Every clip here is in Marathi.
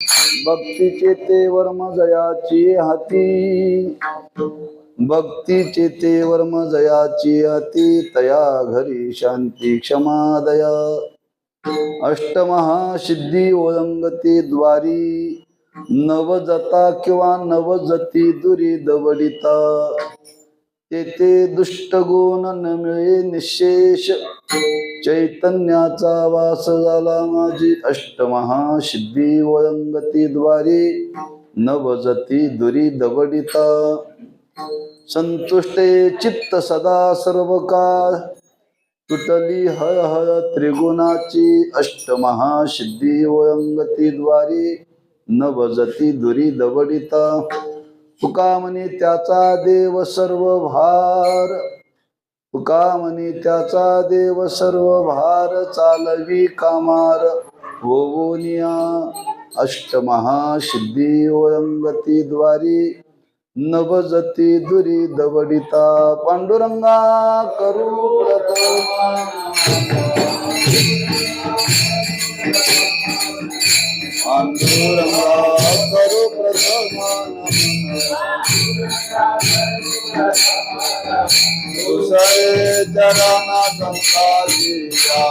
भक्तीचे ते वर्म जयाची हाती, भक्तीचे ते वर्म जयाची हाती, तया घरी शांती क्षमा दया. अष्टमहासिद्धी ओळंगती द्वारी, नवजता किंवा नवजती दुरी दवडिता. तेथे दुष्ट गुण न मिळे निशेष, चैतन्याचा वास झाला माझी. अष्टमहासिद्धी ओळंगती द्वारी, नवजती दुरी दवडिता. संतुष्टे चित्त सदा सर्व काळ, तुटली हळहळ त्रिगुणाची. अष्टमहासिद्धी ओळंगती द्वारी, नवजती दुरी दवडिता. तुका म्हणे त्याचा देव सर्व भार, तुका म्हणे त्याचा देव सर्व भार, चालवी कामार होऊनिया. अष्टमहासिद्धी ओळंगती द्वारी, नवजती दुरी दवडिता. पांडुरंगा करू प्रथमा, पांडुरंगा करू प्रथमा, दुसरे चरणा संताजिया.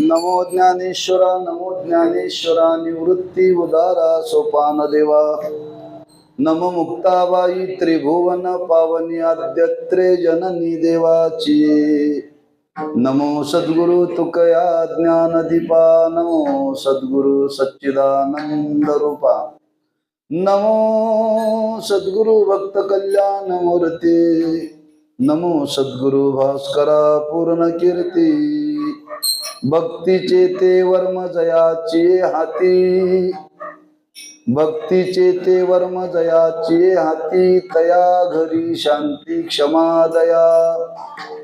नमो ज्ञानेश्वरा, नमो ज्ञानेश्वरा, निवृत्ती उदारा सोपान देवा. नमो मुक्ताबाई त्रिभुवन पावनी, आद्यत्रे जननी देवाची. नमो सद्गुरु तुकया ज्ञानदीपा, नमो सद्गुरु सच्चिदानंद रूपा. नमो सद्गुरु भक्त कल्याण मूर्ती, नमो सद्गुरु भास्करा पूर्ण कीर्ती. भक्तीचे ते वर्म जयाची हाती, भक्तीचे ते वर्म जयाची हाती, तया घरी शांती क्षमा दया.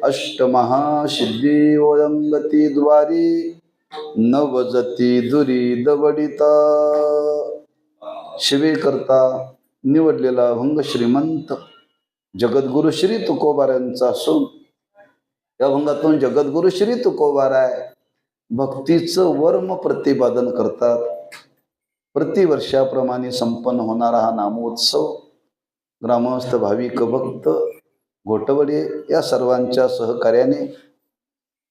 अष्टमहासिद्धी ओळंगती द्वारी, नवजती दुरी दवडिता. शिवे करता निवडलेला भंग श्रीमंत जगद्गुरु श्री तुकोबारायांचा असून, या भंगातून जगद्गुरु श्री तुकोबाराय भक्तीचं वर्म प्रतिपादन करतात. प्रतिवर्षाप्रमाणे संपन्न होणारा हा नामोत्सव ग्रामस्थ भाविक भक्त घोटवडे या सर्वांच्या सहकार्याने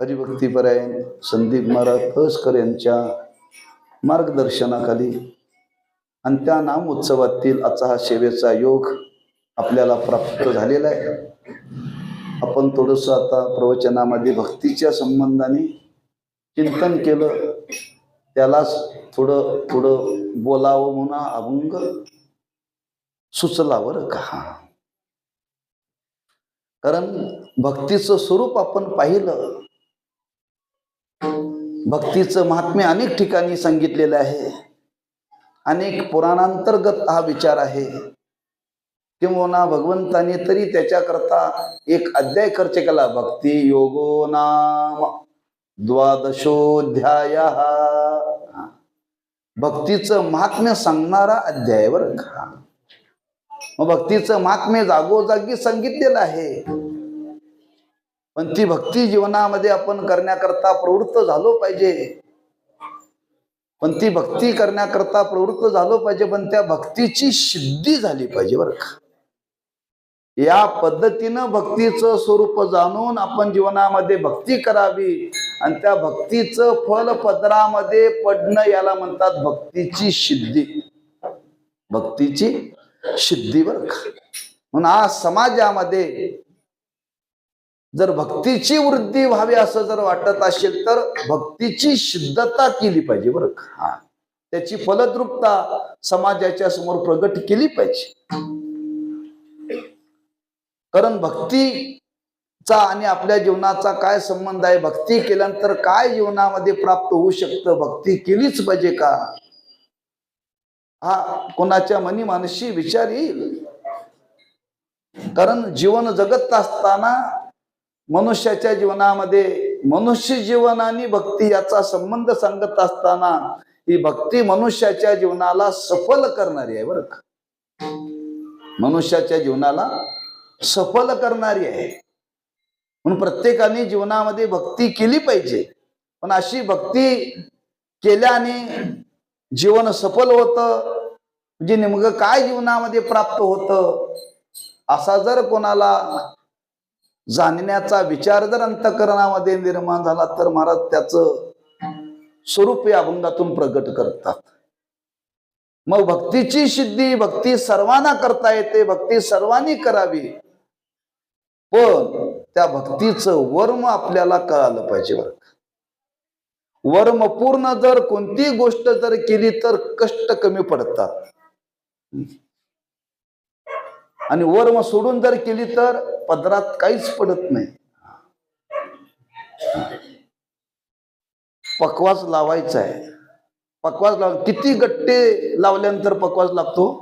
हरिभक्तीपरायण संदीप महाराज फळसकर यांच्या मार्गदर्शनाखाली आणि त्या नामोत्सवातील आजचा हा सेवेचा योग आपल्याला प्राप्त झालेला आहे. आपण थोडंसं आता प्रवचनामध्ये भक्तीच्या संबंधाने चिंतन केलं, त्यालाच थोडं थोडं बोलावं म्हणून अभंग सुचला बरं का. कारण भक्तीचं स्वरूप आपण पाहिलं, भक्तीचं महात्म्य अनेक ठिकाणी सांगितलेलं आहे, अनेक पुराणांतर्गत हा विचार आहे. किंवा भगवंताने तरी त्याच्याकरता एक अध्याय खर्च केला. भक्ती योगो नाम द्वादशोध्याय. भक्तीचं महात्म्य सांगणारा अध्याय बरं का. मग भक्तीचं महात्म्य जागोजागी सांगितलेलं आहे, पण ती भक्ती जीवनामध्ये आपण करण्याकरता प्रवृत्त झालो पाहिजे. पण ती भक्ती करण्याकरता प्रवृत्त झालो पाहिजे, पण त्या भक्तीची सिद्धी झाली पाहिजे बरं का. या पद्धतीनं भक्तीचं स्वरूप जाणून आपण जीवनामध्ये भक्ती करावी आणि त्या भक्तीचं फल पदरामध्ये पडणं याला म्हणतात भक्तीची सिद्धी. भक्तीची सिद्धी बरं का. म्हणून आज समाजामध्ये जर भक्तीची वृद्धी व्हावी असं जर वाटत असेल तर भक्तीची सिद्धता केली पाहिजे बरं का. त्याची फलद्रुपता समाजाच्या समोर प्रगट केली पाहिजे. कारण भक्तीचा आणि आपल्या जीवनाचा काय संबंध आहे, भक्ती केल्यानंतर काय जीवनामध्ये प्राप्त होऊ शकतं, भक्ती केलीच पाहिजे का, हा कोणाच्या मनी मानसी विचार येईल. कारण जीवन जगत असताना मनुष्याच्या जीवनामध्ये मनुष्य जीवन आणि भक्ती याचा संबंध सांगत असताना ही भक्ती मनुष्याच्या जीवनाला सफल करणारी आहे बरं का. मनुष्याच्या जीवनाला सफल करणारी आहे. म्हणून प्रत्येकाने जीवनामध्ये भक्ती केली पाहिजे. पण अशी भक्ती केल्याने जीवन सफल होतं म्हणजे नेमकं काय जीवनामध्ये प्राप्त होतं असा जर कोणाला जाणण्याचा विचार जर अंतःकरणामध्ये निर्माण झाला तर महाराज त्याचं स्वरूप या अभंगातून प्रगट करतात. मग भक्तीची सिद्धी, भक्ती सर्वांना करता येते, भक्ती सर्वांनी करावी, पण त्या भक्तीचं वर्म आपल्याला कळालं पाहिजे बरं. वर्म पूर्ण जर कोणती गोष्ट जर केली तर कष्ट कमी पडतात आणि वर्म सोडून जर केली तर पदरात काहीच पडत नाही. पकवास लावायचा आहे, पकवास किती गट्टे लावल्यानंतर पकवास लागतो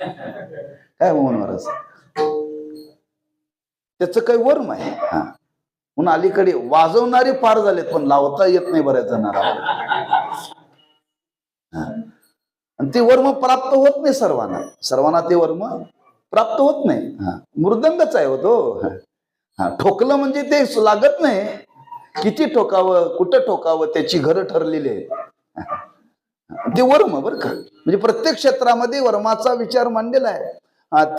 काय म्हणून त्याचं काही वर्म आहे. म्हणून अलीकडे वाजवणारे फार झालेत पण लावता येत नाही बऱ्याच जणांना. आणि ते वर्म प्राप्त होत नाही सर्वांना ते वर्म प्राप्त होत नाही. मृदंगच आहे होतो. ठोकलं म्हणजे ते लागत नाही. किती ठोकावं, कुठं ठोकावं त्याची घरं ठरलेली आहे. ते वर्म बरं का. म्हणजे प्रत्येक क्षेत्रामध्ये वर्माचा विचार मांडलेला आहे.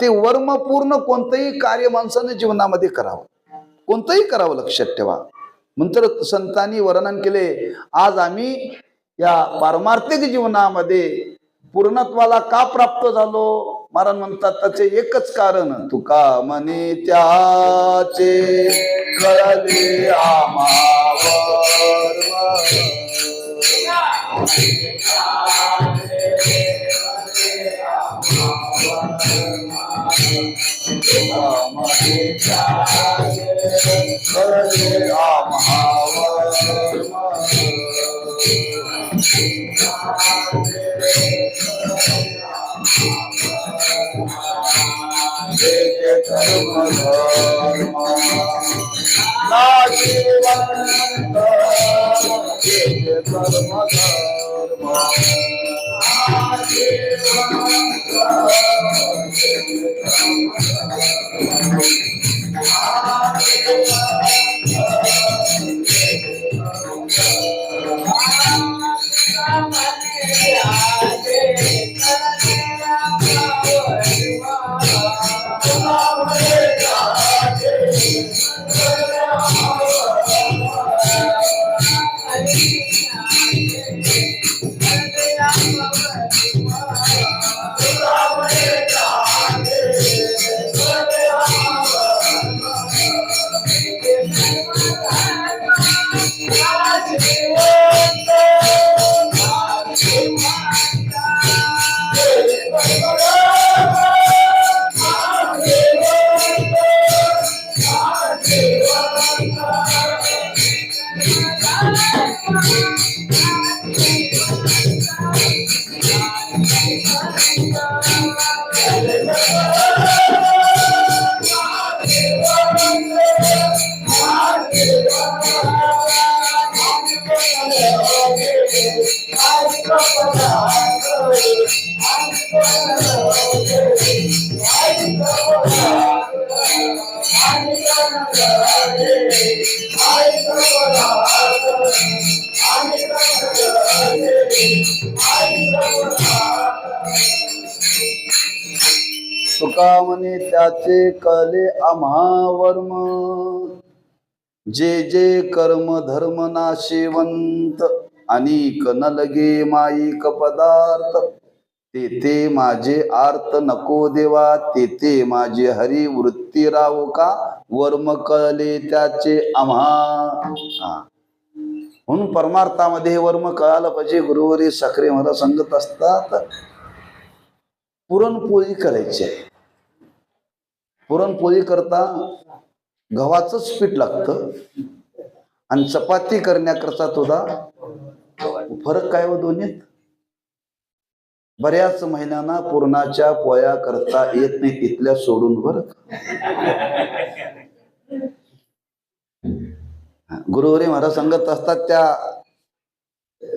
ते वर्म पूर्ण कोणतंही कार्य माणसाने जीवनामध्ये करावं, कोणतंही करावं, लक्षात ठेवा. नंतर संतांनी वर्णन केले. आज आम्ही या पारमार्थिक जीवनामध्ये पूर्णत्वाला का प्राप्त झालो, महाराज म्हणतात त्याचे एकच कारण, तुका म्हणे त्याचे कळले आम्हावर, कळले आम्हावर तुका म्हणे त्याचे कले आम्हा वर्म, जे जे कर्म धर्म नाशिवंत, अनिक न लगे माईक पदार्थ, तेथे माझे आर्त नको देवा, तेथे माझे हरी वृत्ती राहो का, वर्म कळले त्याचे आम्हा. म्हणून परमार्थामध्ये हे वर्म कळालं पाहिजे. गुरुवारी साखरे महाराज सांगत असतात, पुरणपोळी करायची आहे. पुरणपोळी करता गव्हाचंच पीठ लागतं आणि चपाती करण्याकरता तुझा फरक काय हो दोन्हीत? बऱ्याच महिन्यांना पुरणाच्या पोळ्या करता येत नाही, तिथल्या सोडून बरं. गुरुवारी महाराज सांगत असतात, त्या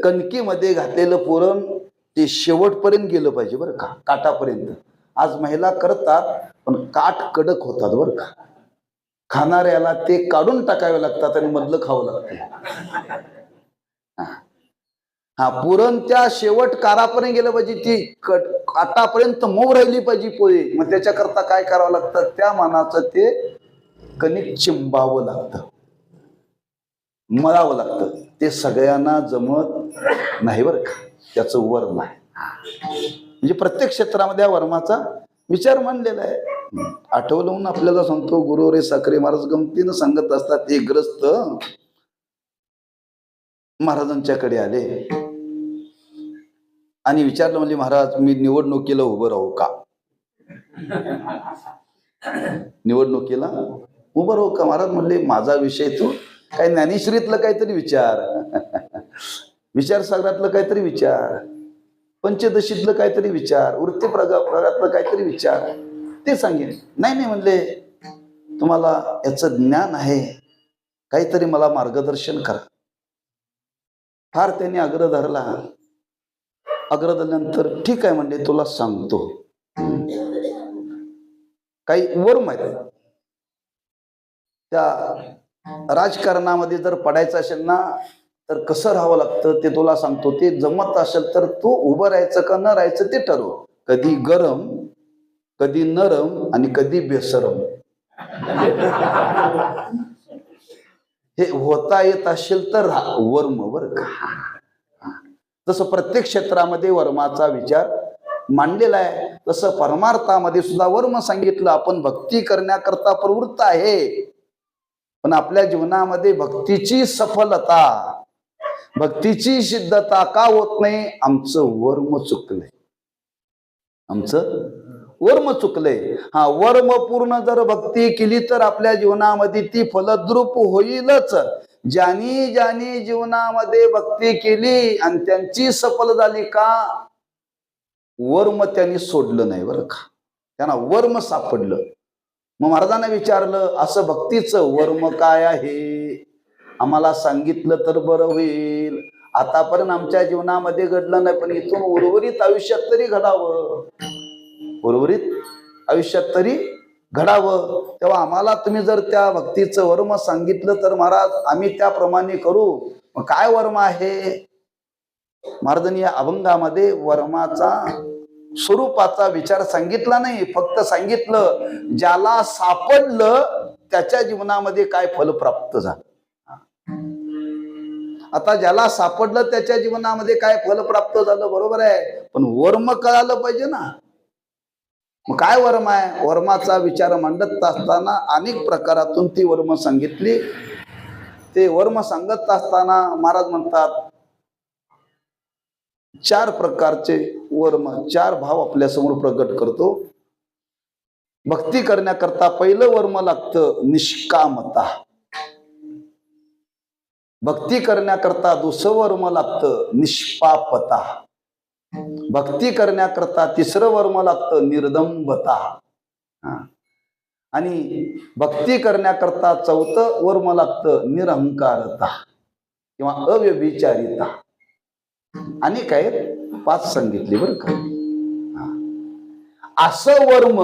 कणकीमध्ये घातलेलं पुरण ते शेवटपर्यंत गेलं पाहिजे बरं का, काटापर्यंत. आज महिला करतात पण काठ कडक होतात बरं का. खाणाऱ्याला ते काढून टाकावे लागतात आणि मधलं खावं लागतं. हा, पुरण त्या शेवट कारापर्यंत गेलं पाहिजे, ती काटापर्यंत मऊ राहिली पाहिजे पोळी. मग त्याच्याकरता काय करावं लागतं, त्या मानाचं ते कणिक चिंबावं लागतं, मळावं लागतं. ते सगळ्यांना जमत नाही बरं का, त्याचं वर्म आहे. म्हणजे प्रत्येक क्षेत्रामध्ये वर्माचा विचार मांडलेला आहे. आठवलं म्हणून आपल्याला सांगतो, गुरुवारी साखरे महाराज गमतीनं सांगत असतात, एक ग्रस्त महाराजांच्याकडे आले आणि विचारलं, म्हणजे महाराज मी निवडणुकीला उभं राहू का? निवडणुकीला उभं राहू का? महाराज म्हणले, माझा विषय तू काय ज्ञानेश्वरीतलं काहीतरी विचार, विचारसागरातलं काहीतरी विचार, पंचदशीतलं काहीतरी विचार, वृत्ती प्रगातलं काहीतरी विचार, ते सांगेन. नाही म्हणले, तुम्हाला याचं ज्ञान आहे, काहीतरी मला मार्गदर्शन करा. फार त्यांनी आग्रह धरला. आग्रह धरल्यानंतर ठीक आहे म्हणले, तुला सांगतो. काही वर्म आहेत. त्या राजकारणामध्ये जर पडायचं असेल ना, तर कसं राहावं लागतं ते तुला सांगतो. ते जमत असेल तर तू उभं राहायचं का न राहायचं ते ठरव. कधी गरम, कधी नरम आणि कधी बेसरम. हे होता येत असेल तर वर्म बरं का. जसं प्रत्येक क्षेत्रामध्ये वर्माचा विचार मांडलेला आहे, तसं परमार्थामध्ये सुद्धा वर्म सांगितलं. आपण भक्ती करण्याकरता प्रवृत्त आहे, पण आपल्या जीवनामध्ये भक्तीची सफलता, भक्तीची सिद्धता का होत नाही? आमचं वर्म चुकलंय, आमचं वर्म चुकलंय. हा, वर्म पूर्ण जर भक्ती केली तर आपल्या जीवनामध्ये ती फलद्रूप होईलच. ज्यांनी ज्यांनी जीवनामध्ये भक्ती केली आणि त्यांची सफल झाली का, वर्म त्यांनी सोडलं नाही बरं का, त्यांना वर्म सापडलं. मग महाराजांना विचारलं, असं भक्तीचं वर्म काय आहे, आम्हाला सांगितलं तर बरं होईल. आतापर्यंत आमच्या जीवनामध्ये घडलं नाही, पण इथून उर्वरित आयुष्यात तरी घडावं, उर्वरित आयुष्यात तरी घडावं. तेव्हा आम्हाला तुम्ही जर त्या भक्तीचं वर्म सांगितलं तर महाराज आम्ही त्याप्रमाणे करू. मग काय वर्म आहे? महाराजांनी या अभंगामध्ये वर्माचा स्वरूपाचा विचार सांगितला नाही, फक्त सांगितलं ज्याला सापडलं त्याच्या जीवनामध्ये काय फल प्राप्त झालं. आता ज्याला सापडलं त्याच्या जीवनामध्ये काय फल प्राप्त झालं, बरोबर आहे, पण वर्म कळालं पाहिजे ना. मग काय वर्म आहे? वर्माचा विचार मांडत असताना अनेक प्रकारातून ती वर्म सांगितली. ते वर्म सांगत असताना महाराज म्हणतात, चार प्रकारचे वर्म, चार भाव आपल्या समोर प्रकट करतो. भक्ती करण्याकरता पहिलं वर्म लागतं निष्कामता. भक्ती करण्याकरता दुसरं वर्म लागतं निष्पापता. भक्ती करण्याकरता तिसरं वर्म लागतं निर्दंबता. आणि भक्ती करण्याकरता चौथं वर्म लागतं निरहंकारता किंवा अव्यभिचारिता. आणि काय 5 सांगितली बरं का. असं वर्म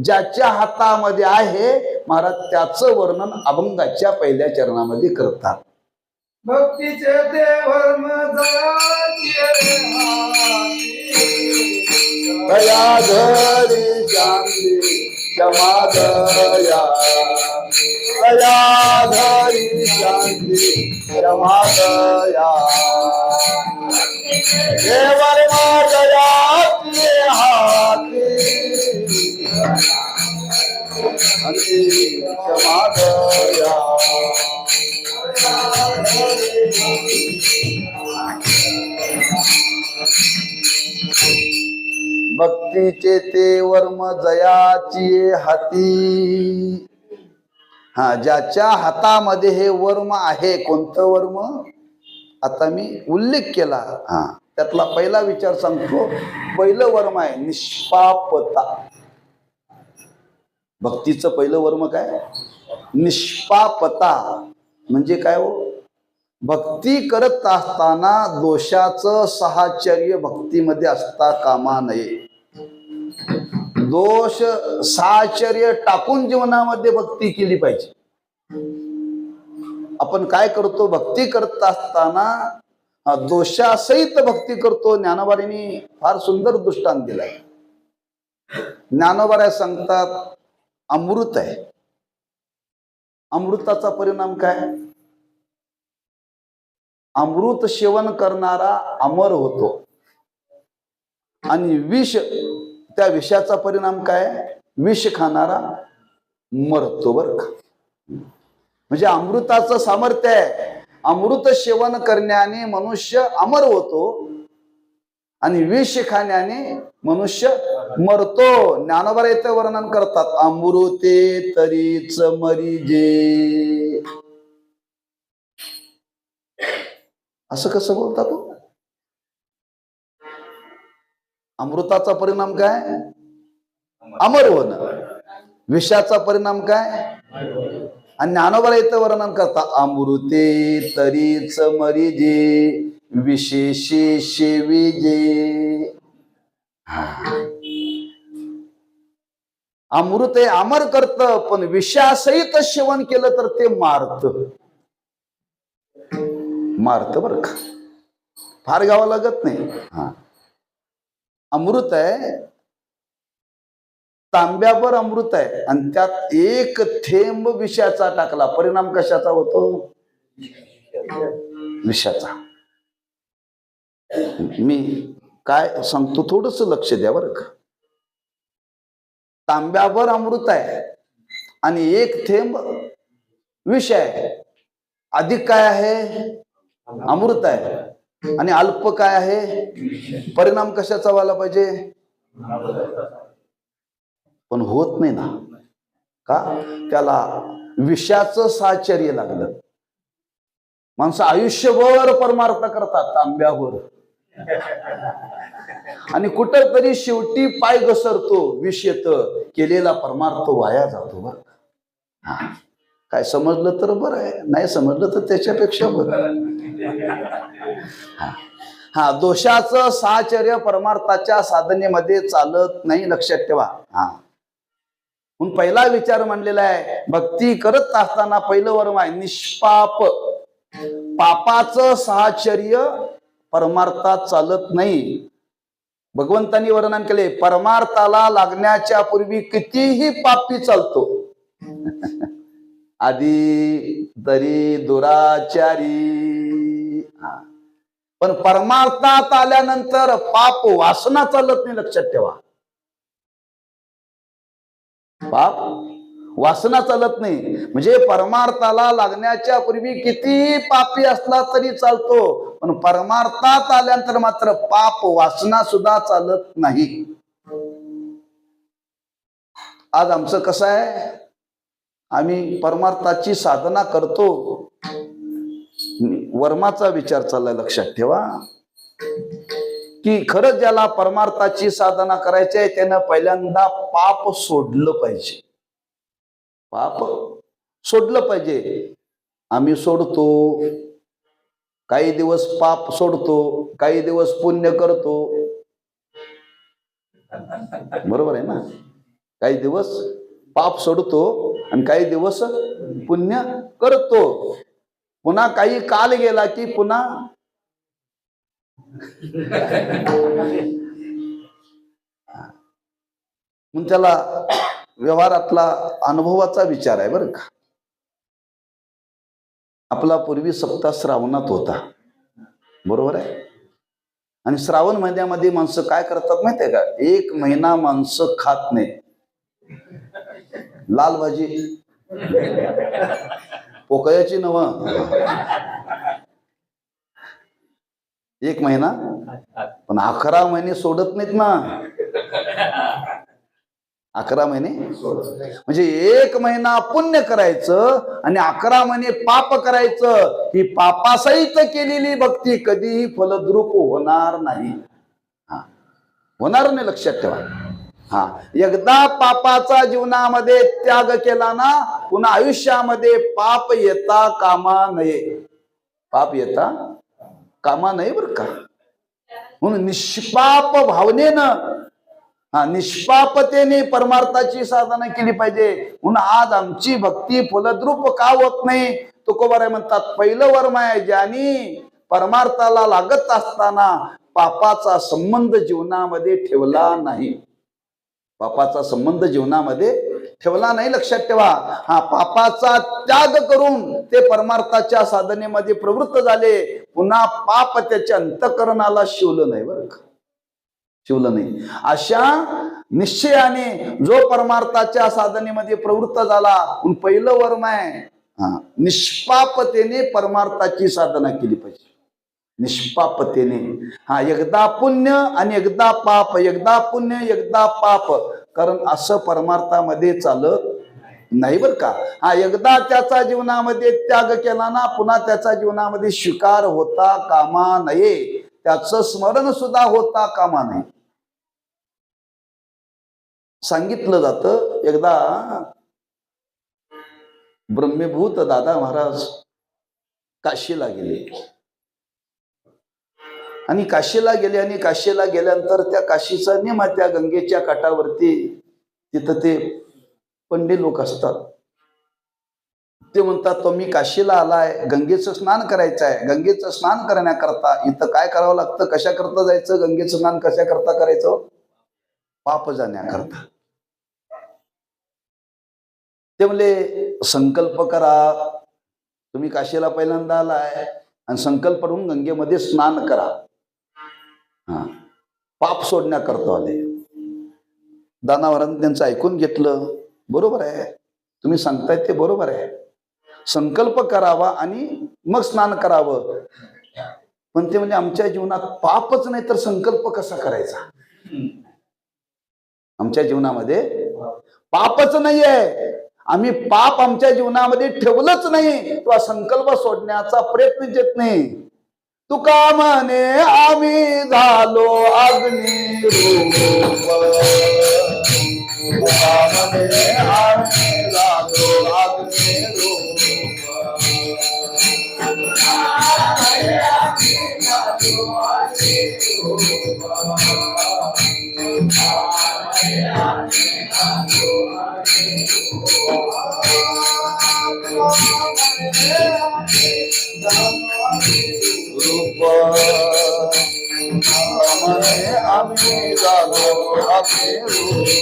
ज्याच्या हातामध्ये आहे महाराज त्याचं वर्णन अभंगाच्या पहिल्या चरणामध्ये करतात. भक्तीचे ते वर्म दया धरी शांती क्षमा दया, दया धरी शांती क्षमा दया, हे वर्म दयाचे हाती आणि क्षमा दया. भक्तीचे ते वर्म जयाची हाती. ज्याच्या हातामध्ये हे वर्म आहे. कोणतं वर्म आता मी उल्लेख केला. त्यातला पहिला विचार सांगतो. पहिलं वर्म आहे निष्पापता. भक्तीचं पहिलं वर्म काय? निष्पापता. म्हणजे काय हो? भक्ती करत असताना दोषाचं साहचर्य भक्तीमध्ये असता कामा नये. दोष साहचर्य टाकून जीवनामध्ये भक्ती केली पाहिजे. आपण काय करतो? भक्ती करत असताना दोषासहित भक्ती करतो. ज्ञानोबांनी फार सुंदर दृष्टांत दिलाय. ज्ञानोबा सांगतात अमृत आहे. अमृताचा परिणाम काय? अमृत सेवन करणारा अमर होतो आणि विष, त्या विषाचा परिणाम काय? विष खाणारा मरतो बरं का. म्हणजे अमृताचं सामर्थ्य आहे. अमृत सेवन करण्याने मनुष्य अमर होतो आणि विष खाण्याने मनुष्य मरतो. ज्ञानोबा येथे वर्णन करतात अमृते तरीच मरिजे. असं कसं बोलता तो? अमृताचा परिणाम काय? अमर होणं. विषाचा परिणाम काय? आणि ज्ञानोबा इथं वर्णन करता अमृते तरीच मरिजे विशेषे शेविजे. अमृत हे अमर करत, पण विषासहित सेवन केलं तर ते मारत. बरं का. फार गावं लागत नाही. अमृत आहे, तांब्यावर अमृत आहे आणि त्यात एक थेंब विषाचा टाकला, परिणाम कशाचा होतो? विषाचा. मी काय सांगतो थोडस लक्ष द्या बरं का. तांब्यावर अमृत आहे आणि एक थेंब विष आहे. अधिक काय आहे? अमृत आहे आणि अल्प काय आहे? परिणाम कशाचा व्हायला पाहिजे? पण होत नाही ना. का? त्याला विषाचं साहचर्य लागलं. माणसं आयुष्यभर परमार्थ करतात तांब्यावर आणि कुठं तरी शेवटी पाय घसरतो, विष येतं, केलेला परमार्थ वाया जातो बरं. काय समजलं तर बरं आहे, नाही समजलं तर त्याच्यापेक्षा बरं. दोषाचं साहचर्य परमार्थाच्या साधनेमध्ये चालत नाही, लक्षात ठेवा. म्हणून पहिला विचार मांडलेला आहे. भक्ती करत असताना पहिलं वर्म आहे निष्पाप. पापाचं साहचर्य परमार्थात चालत नाही. भगवंतांनी वर्णन केले परमार्थाला लागण्याच्या पूर्वी कितीही पापी चालतो. आधी तरी दुराचारी, पण परमार्थात आल्यानंतर पाप वासना चालत नाही, लक्षात ठेवा. पाप वासना चालत नाही. म्हणजे परमार्थाला लागण्याच्या पूर्वी कितीही पापी असला तरी चालतो, पण परमार्थात आल्यानंतर मात्र पाप वासना सुद्धा चालत नाही. आज आमचं कसं आहे, आम्ही परमार्थाची साधना करतो. वर्माचा विचार चाललाय, लक्षात ठेवा. की खरंच ज्याला परमार्थाची साधना करायची आहे त्यानं पहिल्यांदा पाप सोडलं पाहिजे. पाप सोडलं पाहिजे. आम्ही सोडतो, काही दिवस पाप सोडतो, काही दिवस पुण्य करतो. बरोबर आहे ना? काही दिवस पाप सोडतो आणि काही दिवस पुण्य करतो. पुन्हा काही काल गेला की पुन्हा मग त्याला व्यवहारातला अनुभवाचा विचार आहे बरं का. आपला पूर्वी सप्ताह श्रावणात होता, बरोबर आहे. आणि श्रावण महिन्यामध्ये माणसं काय करतात माहितीये का? 1 महिना माणसं खात नाही. लाल भाजी, पोकळ्याची नव, 1 महिना. पण 11 महिने सोडत नाहीत ना. 11 महिने म्हणजे 1 महिना पुण्य करायचं आणि 11 महिने पाप करायचं. ही पापासहित केलेली भक्ती कधीही फलद्रूप होणार नाही. होणार नाही, लक्षात ठेवा. एकदा पापाचा जीवनामध्ये त्याग केला ना, पुन्हा आयुष्यामध्ये पाप येता कामा नये. पाप येता कामा नये बरं का. म्हणून निष्पाप भावनेनं, निष्पापतेने परमार्थाची साधना केली पाहिजे. म्हणून आज आमची भक्ती फलद्रूप का होत नाही? तुकोबाराय म्हणतात, पहिलं वर्म आहे ज्यांनी परमार्थाला लागत असताना पापाचा संबंध जीवनामध्ये ठेवला नाही. पापाचा संबंध जीवनामध्ये ठेवला नाही, लक्षात ठेवा. पापाचा त्याग करून ते परमार्थाच्या साधनेमध्ये प्रवृत्त झाले. पुन्हा पाप त्याच्या अंतःकरणाला शिवलं नाही बरं का, शिवलं नाही. अशा निश्चयाने जो परमार्थाच्या साधनेमध्ये प्रवृत्त झाला, पहिलं वर्म आहे निष्पापतेने परमार्थाची साधना केली पाहिजे. निष्पापतेने. एकदा पुण्य आणि एकदा पाप, एकदा पुण्य एकदा पाप. कारण असं परमार्थामध्ये चालत नाही बर का. एकदा त्याचा जीवनामध्ये त्याग केला ना, पुन्हा त्याचा जीवनामध्ये स्वीकार होता कामा नये. त्याचं स्मरण सुद्धा होता कामा नये. सांगितलं जातं, एकदा ब्रह्मभूत दादा महाराज काशीला गेले. आणि काशीला गेले आणि काशीला गेल्यानंतर त्या काशीचा नियम, त्या गंगेच्या काठावरती तिथं ते पंडित लोक असतात. ते म्हणतात, तुम्ही काशीला आलाय, गंगेचं स्नान करायचं आहे. गंगेचं स्नान करण्याकरता इथं काय करावं लागतं? कशा करता जायचं? गंगेचं स्नान कशा करता करायचं? पाप जाण्याकरता. ते म्हणले, संकल्प करा. तुम्ही काशीला पहिल्यांदा आलाय आणि संकल्प करून गंगेमध्ये स्नान करा. पाप सोडण्याकरता आले. दानावरांनी त्यांचं ऐकून घेतलं. बरोबर आहे, तुम्ही सांगताय ते बरोबर आहे. संकल्प करावा आणि मग स्नान करावं. पण ते म्हणजे आमच्या जीवनात पापच नाही तर संकल्प कसा करायचा? आमच्या जीवनामध्ये पापच नाहीये, आम्ही पाप आमच्या जीवनामध्ये ठेवलंच नाही, तो संकल्प सोडण्याचा प्रयत्न येत नाही. तुका म्हणे आम्ही झालो अग्नी रूप, तुका म्हणे आम्ही झालो अग्नी रूप. आम्ही झालो अग्नी रूप.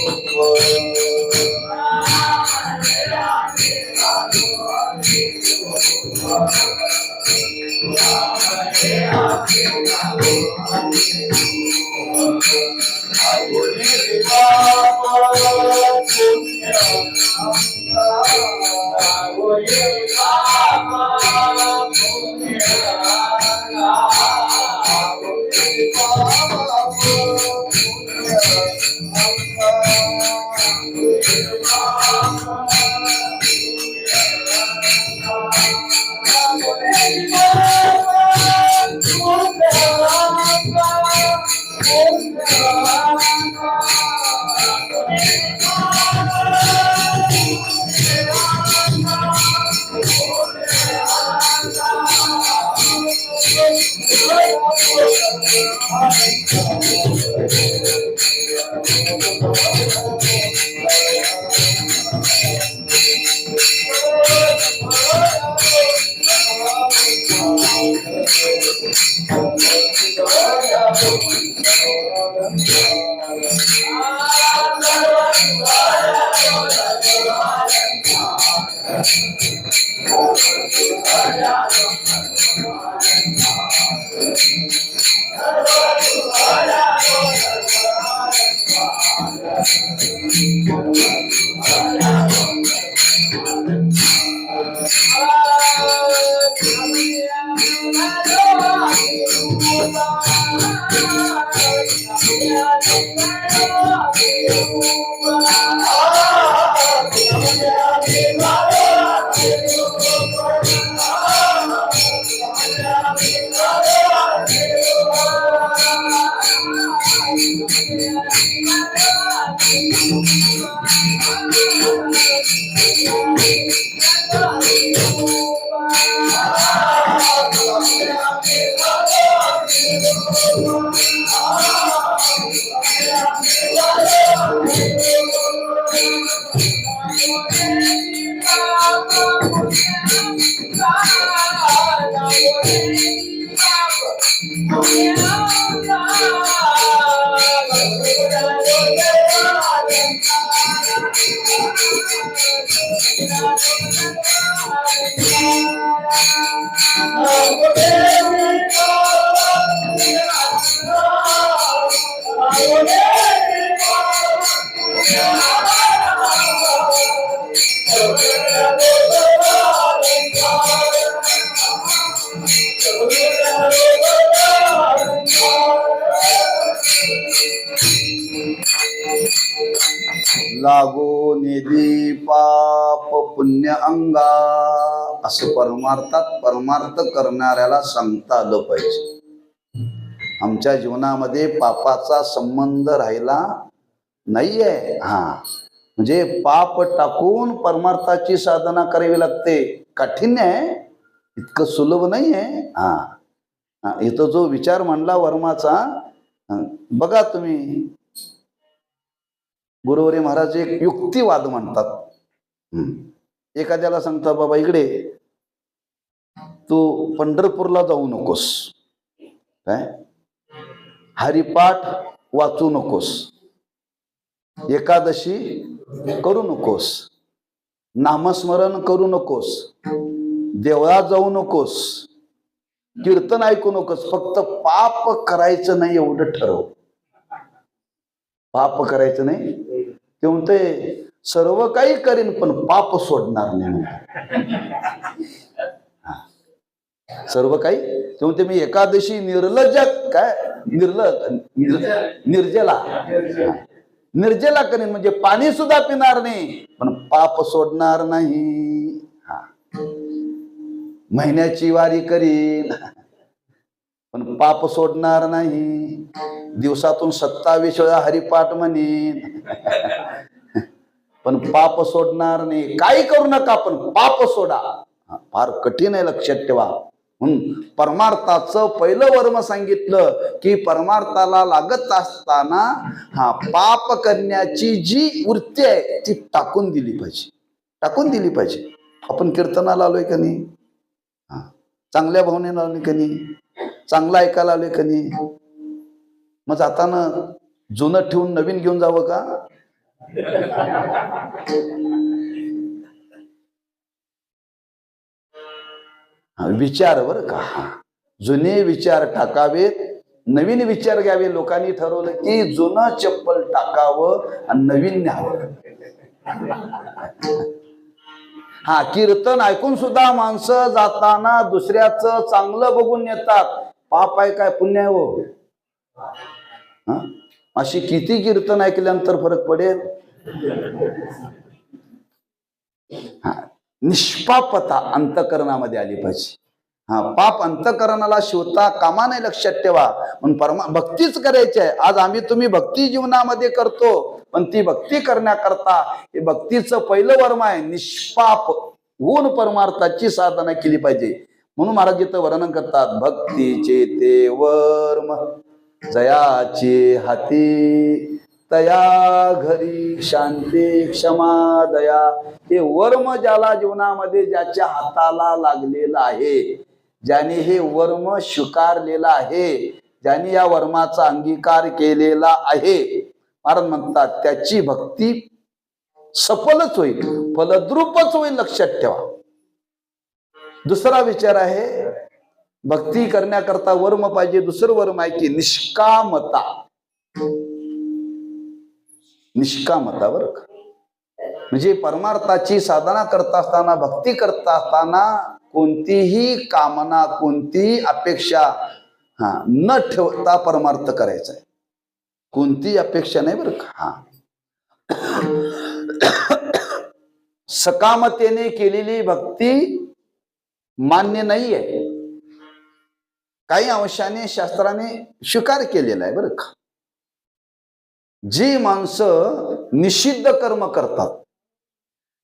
लागो निधी पाप पुण्य अंगा असं परमार्थ करणाऱ्याला सांगता आलं पाहिजे. आमच्या जीवनामध्ये पापाचा संबंध राहिला नाहीये. म्हणजे पाप टाकून परमार्थाची साधना करावी लागते. काठीण्य आहे, इतकं सुलभ नाही आहे. इथं जो विचार मांडला वर्माचा, बघा तुम्ही, गुरुवरी महाराज एक युक्तिवाद म्हणतात. एखाद्याला सांगता, बाबा इकडे तू पंढरपूरला जाऊ नकोस, काय हरिपाठ वाचू नकोस, एकादशी करू नकोस, नामस्मरण करू नकोस, देवळात जाऊ नकोस, कीर्तन ऐकू नकोस, फक्त पाप करायचं नाही एवढं ठरव. पाप करायचं नाही. ते म्हणते सर्व काही करीन पण पाप सोडणार नाही. सर्व काही ते म्हणते मी एकादशी निर्लज्ज, काय निर्जला करीन, म्हणजे पाणी सुद्धा पिणार नाही पण पाप सोडणार नाही. महिन्याची वारी करीन पण पाप सोडणार नाही. दिवसातून 27 वेळा हरिपाठ म्हणेन पण पाप सोडणार नाही. काही करू नका पण पाप सोडा. फार कठीण आहे, लक्षात ठेवा. म्हणून परमार्थाचं पहिलं वर्म सांगितलं की परमार्थाला लागत असताना पाप करण्याची जी वृत्ती आहे ती टाकून दिली पाहिजे. आपण कीर्तनाला आलोय का नाही, चांगल्या भावनेला आलोय का नाही, चांगलं ऐकायला आलोय का नाही. मग जाताना जुनं ठेवून नवीन घेऊन जावं का? विचार बर का, जुने विचार टाकावेत, नवीन विचार घ्यावे. लोकांनी ठरवलं की जुनं चप्पल टाकावं आणि नवीन न्यावं. कीर्तन ऐकून सुद्धा माणसं जाताना दुसऱ्याचं चांगलं बघून येतात. पाप आहे काय पुण्य आहे हो? अशी किती कीर्तन ऐकल्यानंतर फरक पडेल? निष्पापता अंतकरणामध्ये आली पाहिजे. पाप अंतकरणाला शिवता कामा नाही, लक्षात ठेवा. पण भक्तीच करायची आहे. आज आम्ही तुम्ही भक्ती जीवनामध्ये करतो, पण ती भक्ती करण्याकरता हे भक्तीचं पहिलं वर्म आहे, निष्पाप होऊन परमार्थाची साधना केली पाहिजे. म्हणून महाराज इथं वर्णन करतात, भक्तीचे ते वर्म जयाचे हाती, तया घरी शांती क्षमा दया. हे वर्म ज्याला जीवनामध्ये ज्याच्या हाताला लागलेलं आहे, ज्याने हे वर्म स्वीकारलेलं आहे, ज्याने या वर्माचा अंगीकार केलेला आहे, महाराज म्हणतात त्याची भक्ती सफलच होईल, फलद्रूपच होईल. लक्षात ठेवा. दुसरा विचार आहे, भक्ती करण्याकरता वर्म पाहिजे. दुसरं वर्म आहे की निष्कामता. निष्कामता बरं का, म्हणजे परमार्थाची साधना करता असताना, भक्ती करता असताना कोणतीही कामना, कोणतीही अपेक्षा न ठेवता परमार्थ करायचा आहे. कोणतीही अपेक्षा नाही बरं का. सकामतेने केलेली भक्ती मान्य नाहीये. काही अंशाने शास्त्राने स्वीकार केलेला आहे बरं का. जी माणसं निषिद्ध कर्म करतात,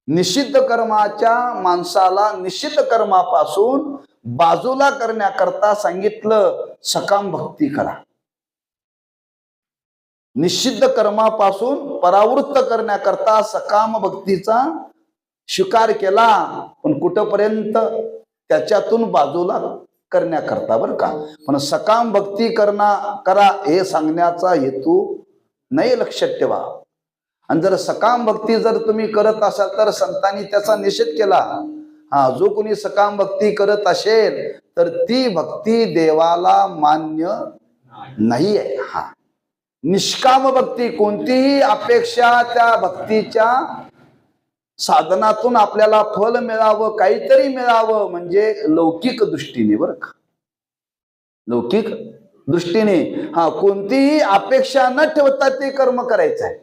निषिद्ध कर्माच्या माणसाला निषिद्ध कर्मापासून बाजूला करण्याकरता सांगितलं सकाम भक्ती करा. निषिद्ध कर्मापासून परावृत्त करण्याकरता सकाम भक्तीचा स्वीकार केला, पण कुठपर्यंत, त्याच्यातून बाजूला करण्याकरता बरं का. पण सकाम भक्ती करा हे सांगण्याचा हेतू नाही. लक्षात ठेवा. आणि जर सकाम भक्ती जर तुम्ही करत असाल तर संतांनी त्याचा निषेध केला. जो कोणी सकाम भक्ती करत असेल तर ती भक्ती देवाला मान्य नाही आहे. निष्काम भक्ती, कोणतीही अपेक्षा त्या भक्तीच्या साधनातून आपल्याला फल मिळावं, काहीतरी मिळावं, म्हणजे लौकिक दृष्टीने बरं का, लौकिक दृष्टीने कोणतीही अपेक्षा न ठेवता ते कर्म करायचं आहे.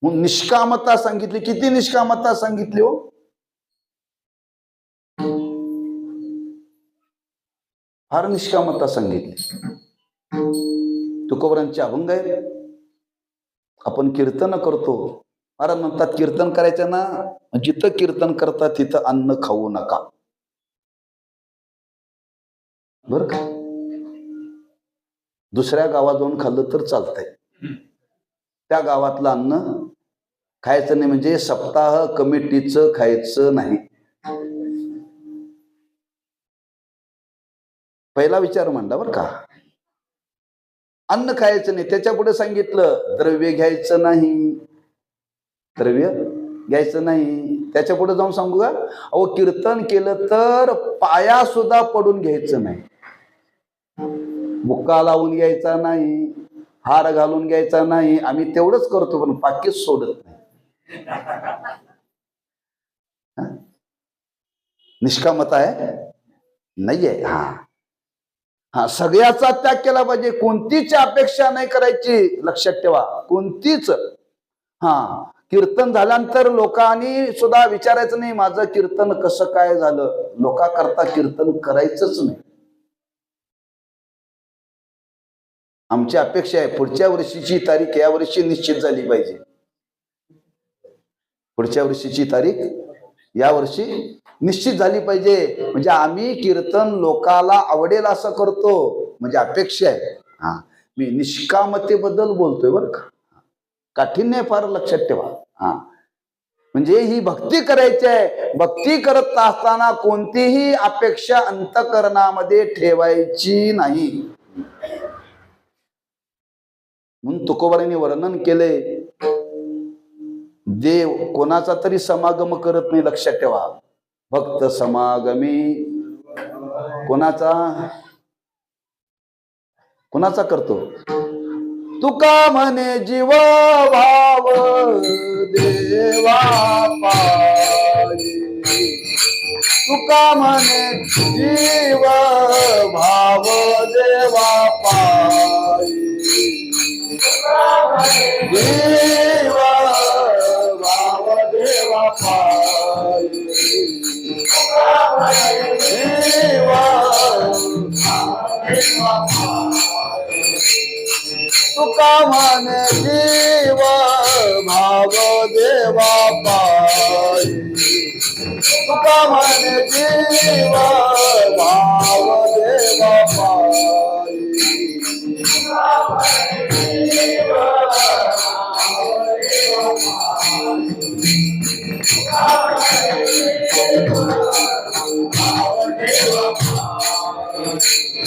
म्हणून निष्कामता सांगितली. किती निष्कामता सांगितली हो. फार निष्कामता सांगितली. तुकोबरांचे अभंग आहे. आपण कीर्तन करतो, महाराज म्हणतात कीर्तन करायचं ना, जिथं कीर्तन करतात तिथं अन्न खाऊ नका बर का. दुसऱ्या गावात जाऊन खाल्लं तर चालतंय, त्या गावातलं अन्न खायचं नाही. म्हणजे सप्ताह कमिटीचं खायचं नाही. पहिला विचार मांडा बर का. अन्न खायचं नाही. त्याच्या पुढे सांगितलं द्रव्य घ्यायचं नाही, द्रव्य घ्यायचं नाही. त्याच्या पुढे जाऊन सांगू का, अहो कीर्तन केलं तर पाया सुद्धा पडून घ्यायचं नाही, बुक्का लावून घ्यायचा नाही, हार घालून घ्यायचा नाही. आम्ही तेवढंच करतो, पण पाकीच सोडत नाही. निष्कामता आहे नाहीये. सगळ्याचा त्याग केला पाहिजे. कोणतीच अपेक्षा नाही करायची. लक्षात ठेवा, कोणतीच. कीर्तन झाल्यानंतर लोकांनी सुद्धा विचारायचं नाही माझं कीर्तन कसं काय झालं. लोकांकरता कीर्तन करायचंच नाही. आमची अपेक्षा आहे पुढच्या वर्षीची तारीख या वर्षी निश्चित झाली पाहिजे. पुढच्या वर्षीची तारीख या वर्षी निश्चित झाली पाहिजे. म्हणजे आम्ही कीर्तन लोकाला आवडेल असं करतो, म्हणजे अपेक्षा आहे. मी निष्कामतेबद्दल बोलतोय बरं का. काठीण्य फार लक्षात ठेवा. म्हणजे ही भक्ती करायची आहे. भक्ती करत असताना कोणतीही अपेक्षा अंतःकरणामध्ये ठेवायची नाही. म्हणून तुकोबारांनी वर्णन केले, देव कोणाचा तरी समागम करत नाही. लक्षात ठेवा, भक्त समागमी कोणाचा करतो. तुका म्हणे जीव भाव देवा पायी, तुका म्हणे जीव भाव देवा पायी, जीव भाव देवा पायी, जीव तुका म्हणे जीव भाव देवा पायी, तुका म्हणे जीव भाव देवा पायी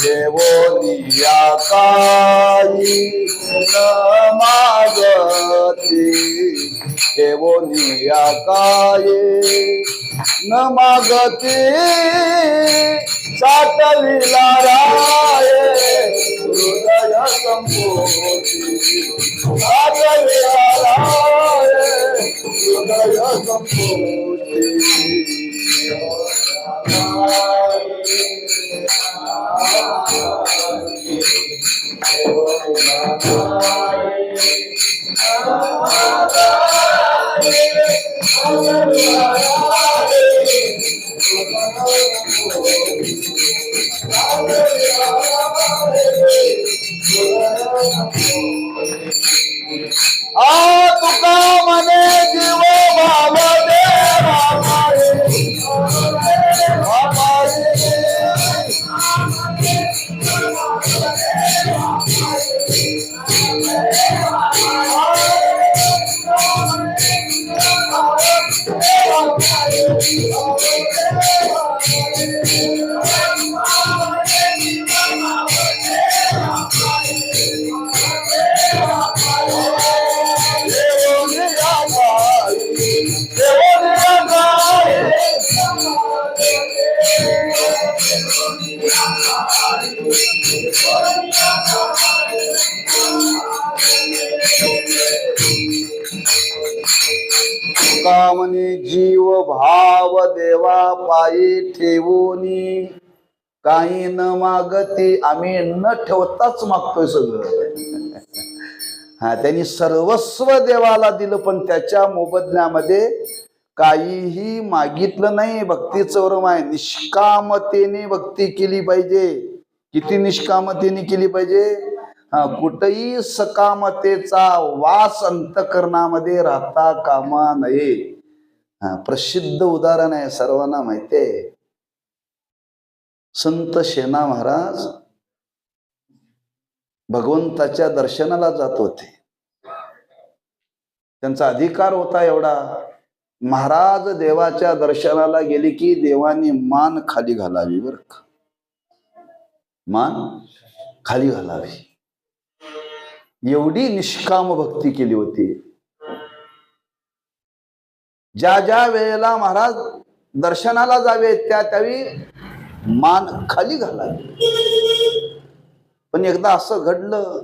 देवोनिया काही न मागती देवोनिया काही न मागती साठविला राय हृदय संपोती साठविला राय हृदय संपोती तुका म्हणे जीव भाव देवा पायी कामनी जीव भाव देवा पायी ठेवूनी काही न मागती आम्ही न ठेवताच मागतोय सगळं हा त्यांनी सर्वस्व देवाला दिलं पण त्याच्या मोबदल्यामध्ये काहीही मागितलं नाही. भक्तीचं वरम आहे निष्कामतेने भक्ती केली पाहिजे. किती निष्कामतेने केली पाहिजे? कुठेही सकामतेचा वास अंतकरणामध्ये राहता कामा नये. प्रसिद्ध उदाहरण आहे सर्वांना माहिती आहे. संत शेना महाराज भगवंताच्या दर्शनाला जात होते. त्यांचा अधिकार होता एवढा. महाराज देवाच्या दर्शनाला गेले की देवानी मान खाली घालावी. बर का, मान खाली घालावी एवढी निष्काम भक्ती केली होती. ज्या ज्या वेळेला महाराज दर्शनाला जावे त्या त्यावेळी मान खाली घालावी. पण एकदा असं घडलं,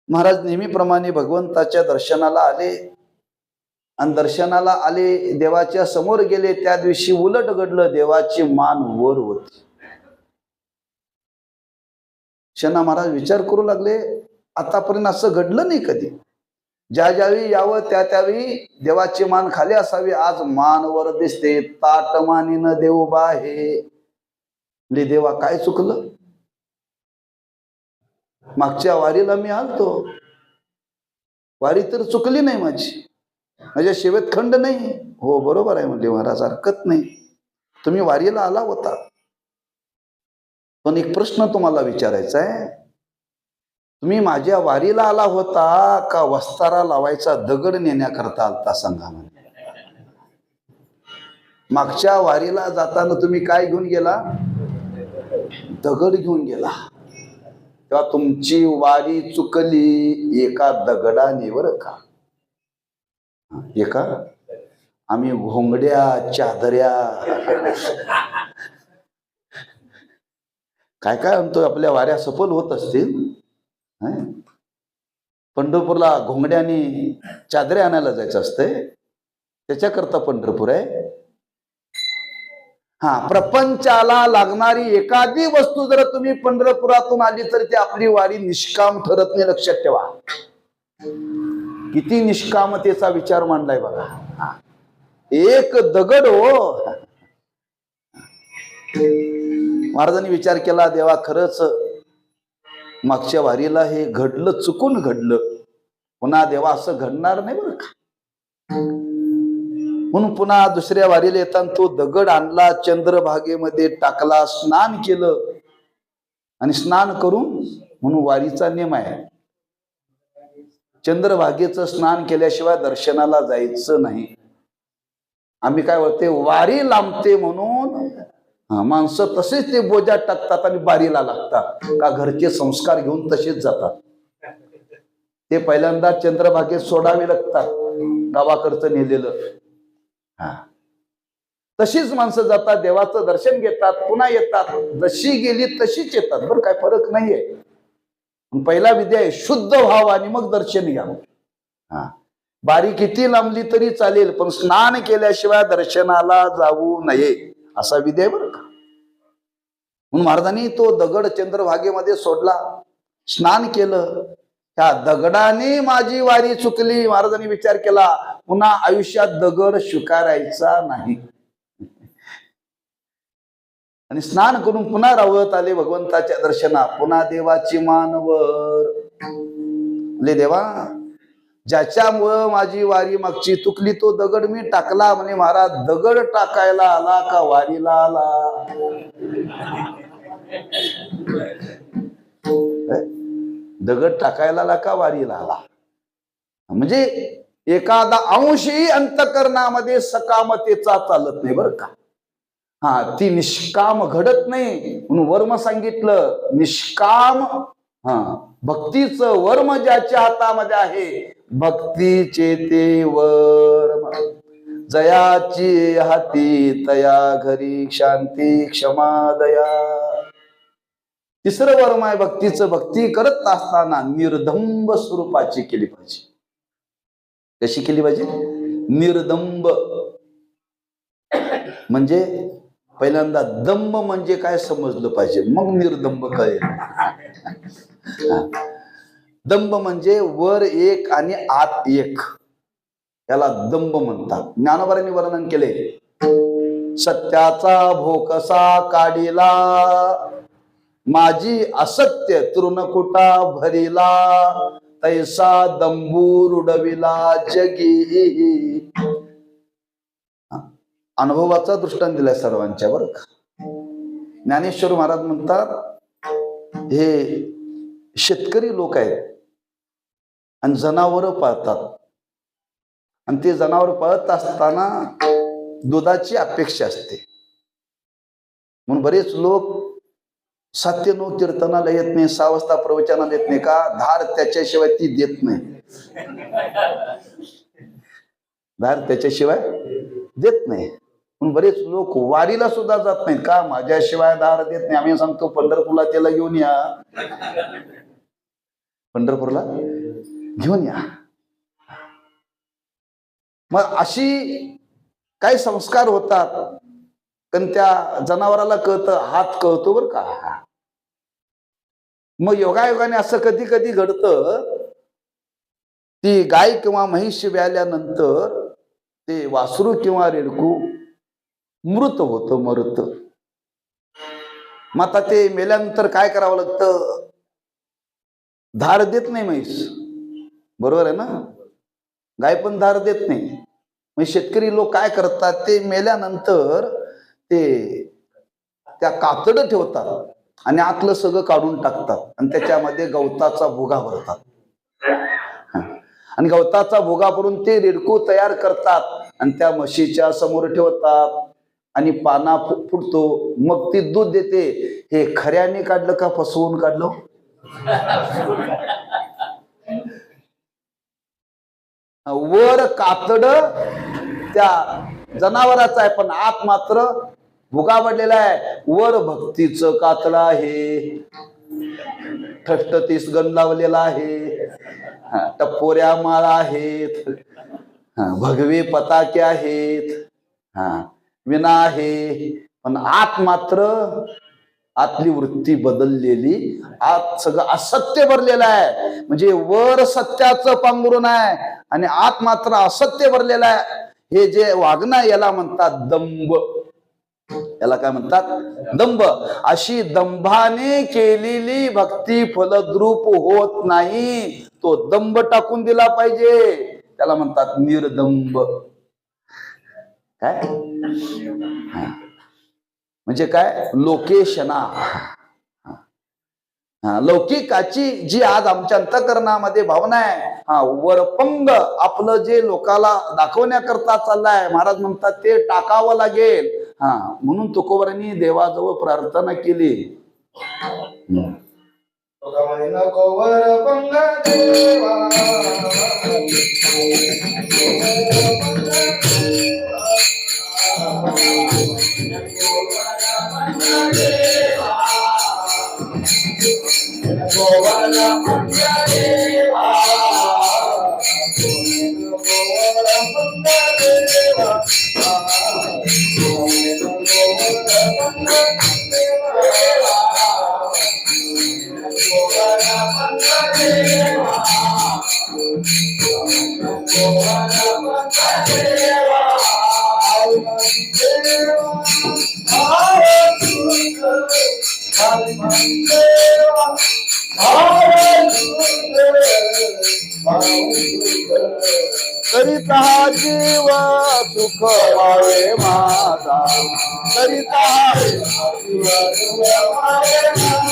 महाराज नेहमीप्रमाणे भगवंताच्या दर्शनाला आले आणि दर्शनाला आले देवाच्या समोर गेले. त्या दिवशी उलट घडलं, देवाची मान वर होती. शेना महाराज विचार करू लागले, आतापर्यंत असं घडलं नाही कधी. ज्या ज्यावेळी यावं त्या त्यावेळी देवाची मान खाली असावी, आज मान वर दिसते. ताटमानीनं देव बाहे. देवा काय चुकलं? मागच्या वारीला मी आलतो, वारी तर चुकली नाही माझी, माझ्या शेवेत खंड नाही. हो बरोबर आहे म्हणजे महाराज, हरकत नाही, तुम्ही वारीला आला होता. पण एक प्रश्न तुम्हाला विचारायचा आहे, तुम्ही माझ्या वारीला आला होता का वस्तारा लावायचा दगड नेण्याकरता आलता? सांगा म्हणजे. मागच्या वारीला जाताना तुम्ही काय घेऊन गेला? दगड घेऊन गेला. तेव्हा तुमची वारी चुकली एका दगडाने. बरं का, एका आम्ही घोंगड्या चादऱ्या काय काय म्हणतो आपल्या वाऱ्या सफल होत असतील. पंढरपूरला घोंगड्याने चादऱ्या आणायला जायचं असतंय, त्याच्याकरता पंढरपूर आहे. प्रपंचाला लागणारी एखादी वस्तू जर तुम्ही पंढरपुरातून आली तर ती आपली वारी निष्काम ठरत नाही. लक्षात ठेवा. किती निष्कामतेचा विचार मांडलाय बघा. एक दगड हो. महाराजांनी विचार केला, देवा खरंच मागच्या वारीला हे घडलं, चुकून घडलं, पुन्हा देवा असं घडणार नाही बरं का. म्हणून पुन्हा दुसऱ्या वारीला येताना तो दगड आणला, चंद्रभागेमध्ये टाकला, स्नान केलं. आणि स्नान करून, म्हणून वारीचा नियम आहे, चंद्रभागेचं स्नान केल्याशिवाय दर्शनाला जायचं नाही. आम्ही काय बोलते, वारी लांबते म्हणून माणसं तसेच ते बोजात टाकतात आणि वारीला लागतात का, घरचे संस्कार घेऊन तसेच जातात. ते पहिल्यांदा चंद्रभागेत सोडावे लागतात, गावाकडचं नेलेलं. तशीच माणसं जातात, देवाचं दर्शन घेतात, पुन्हा येतात, जशी गेली तशीच येतात. बरं, काय फरक नाहीये. पहिला विधी आहे शुद्ध व्हाव आणि मग दर्शन घ्या. बारी किती लांबली तरी चालेल, पण स्नान केल्याशिवाय दर्शनाला जाऊ नये असा विधी आहे बरं का. म्हणून महाराजांनी तो दगड चंद्रभागेमध्ये सोडला, स्नान केलं. त्या दगडाने माझी वारी चुकली. महाराजांनी विचार केला, पुन्हा आयुष्यात दगड स्वीकारायचा नाही. आणि स्नान करून पुन्हा रावत आले भगवंताच्या दर्शना. पुन्हा देवाची मानवर ले, देवा ज्याच्यामुळं माझी वारी मागची चुकली तो दगड मी टाकला. म्हणे महाराज, दगड टाकायला आला का वारीला आला? दगड टाकायला आला का वारीला आला? म्हणजे एखादा अंशही अंतकरणामध्ये सकामतेचा चालत नाही बरं का. ती निष्काम घडत नाही. म्हणून वर्म सांगितलं, निष्काम भक्तीचं वर्म ज्याच्या हातामध्ये आहे, भक्तीचे ते वर्म. जयाची हाती तया घरी शांती क्षमा दया. तिसरं वर्म आहे भक्तीचं. भक्ती करत असताना निर्दंब स्वरूपाची केली पाहिजे. कशी केली पाहिजे? निर्दंब. म्हणजे पहिल्यांदा दंभ म्हणजे काय समजलं पाहिजे, मग निर्दंब कळेल. दंभ म्हणजे वर एक आणि आत एक, याला दंभ म्हणतात. ज्ञानोबांनी वर्णन केले, सत्याचा भोकसा काढिला, माझी असत्य तृणकुटा भरिला, तैसा दंबूर उडविला जगी. अनुभवाचा दृष्टांत दिलाय सर्वांच्या बरं का. ज्ञानेश्वर महाराज म्हणतात, हे शेतकरी लोक आहेत आणि जनावर पाळतात, आणि ते जनावर पाळत असताना दुधाची अपेक्षा असते. म्हणून बरेच लोक 7-9 कीर्तनाला येत नाही, 6 वाजता प्रवचनाला येत नाही का, धार त्याच्याशिवाय ती देत नाही. धार त्याच्याशिवाय देत नाही. म्हणून बरेच लोक वारीला सुद्धा जात नाहीत का, माझ्याशिवाय दार देत नाही. आम्ही सांगतो पंढरपूरला त्याला घेऊन या, पंढरपूरला घेऊन या. मग अशी काही संस्कार होतात, पण त्या जनावराला कळतं, हात कळतो बर का. मग योगायोगाने असं कधी कधी घडतं, ती गाय किंवा म्हैस व्याल्यानंतर ते वासरू किंवा रेडकू मृत होतं, मरत. मग आता ते मेल्यानंतर काय करावं लागतं? धार देत नाही म्हैस, बरोबर आहे ना. गाय पण धार देत नाही. मग शेतकरी लोक काय करतात, ते मेल्यानंतर ते त्या कातडं ठेवतात आणि आतलं सगळं काढून टाकतात आणि त्याच्यामध्ये गवताचा भुगा भरतात. आणि गवताचा भुगा भरून ते रेडकू तयार करतात आणि त्या म्हशीच्या समोर ठेवतात आणि पाना फुटतो, मग ती दूध देते. हे खऱ्याने काढलं का फसवून काढलं? वर कातड त्या जनावराचा आहे, पण आत मात्र भुगा पडलेला आहे. वर भक्तीचं कातड आहे, ठसठसीस गण लावलेला आहे, टपोऱ्या माळा आहेत, भगवे पताके आहेत, विना आहे, पण आत मात्र आतली वृत्ती बदललेली, आत सगळं असत्य भरलेलं आहे. म्हणजे वर सत्याचं पांघरून आहे आणि आत मात्र असत्य भरलेलं आहे. हे जे वागणं याला म्हणतात दंभ. याला काय म्हणतात? दंभ. अशी दंभाने केलेली भक्ती फलद्रूप होत नाही. तो दंभ टाकून दिला पाहिजे, त्याला म्हणतात निर्दंभ. काय हा. म्हणजे काय लोकेशना लौकिकाची जी आज आमच्या अंतःकरणामध्ये भावना आहे, वरपंग आपलं जे लोकाला दाखवण्याकरता चाललाय, महाराज म्हणतात ते टाकावं लागेल. म्हणून तुकोबारांनी देवाजवळ प्रार्थना केली. नको वरपंग देवा, करिता जीव सुख व्हावे माझा, करिता जीव सुख व्हावे माझा,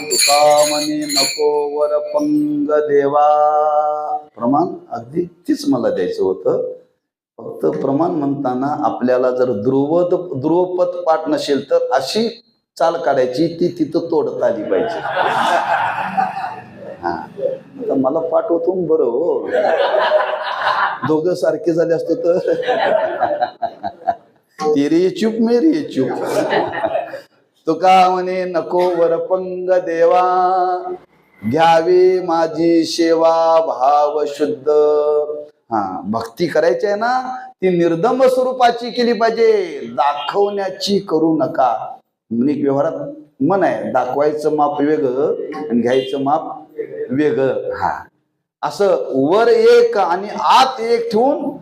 तुका म्हणे नको वरपंग देवा. प्रमाण अगदी तीच मला द्यायचं होतं. फक्त प्रमाण म्हणताना आपल्याला जर ध्रुवपद पाठ नसेल तर अशी चाल काढायची, ती तिथं तोडता आली पाहिजे. आता मला पाठ होतो बरं हो, दोघं सारखे झाले असतो तर तेरी चूप मेरी चूप. तुका म्हणे नको वरपंग देवा, घ्यावी माझी सेवा भाव शुद्ध. भक्ती करायची आहे ना, ती निर्दंब स्वरूपाची केली पाहिजे, दाखवण्याची करू नका. म्हणजे व्यवहारात मन आहे, दाखवायचं माप वेगळं आणि घ्यायचं माप वेगळं. असं वर एक आणि आत एक ठेवून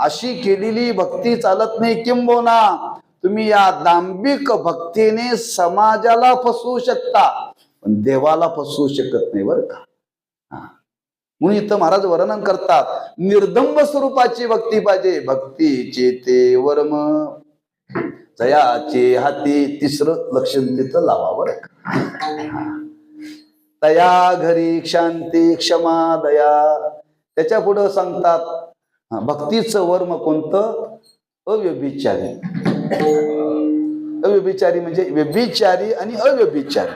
अशी केलेली भक्ती चालत नाही. किंबहुना तुम्ही या दांभिक भक्तीने समाजाला फसवू शकता, पण देवाला फसवू शकत नाही बरं का. म्हणून इथं महाराज वर्णन करतात, निर्दंब स्वरूपाची भक्ती पाहिजे. भक्तीचे ते वर्म जयाचे हाती, तिसरं लक्षण तिथं लावावं. तया घरी शांती क्षमा दया. त्याच्या पुढं सांगतात भक्तीचं वर्म कोणतं? अव्यभिचारी. अव्यभिचारी म्हणजे व्यभिचारी आणि अव्यभिचारी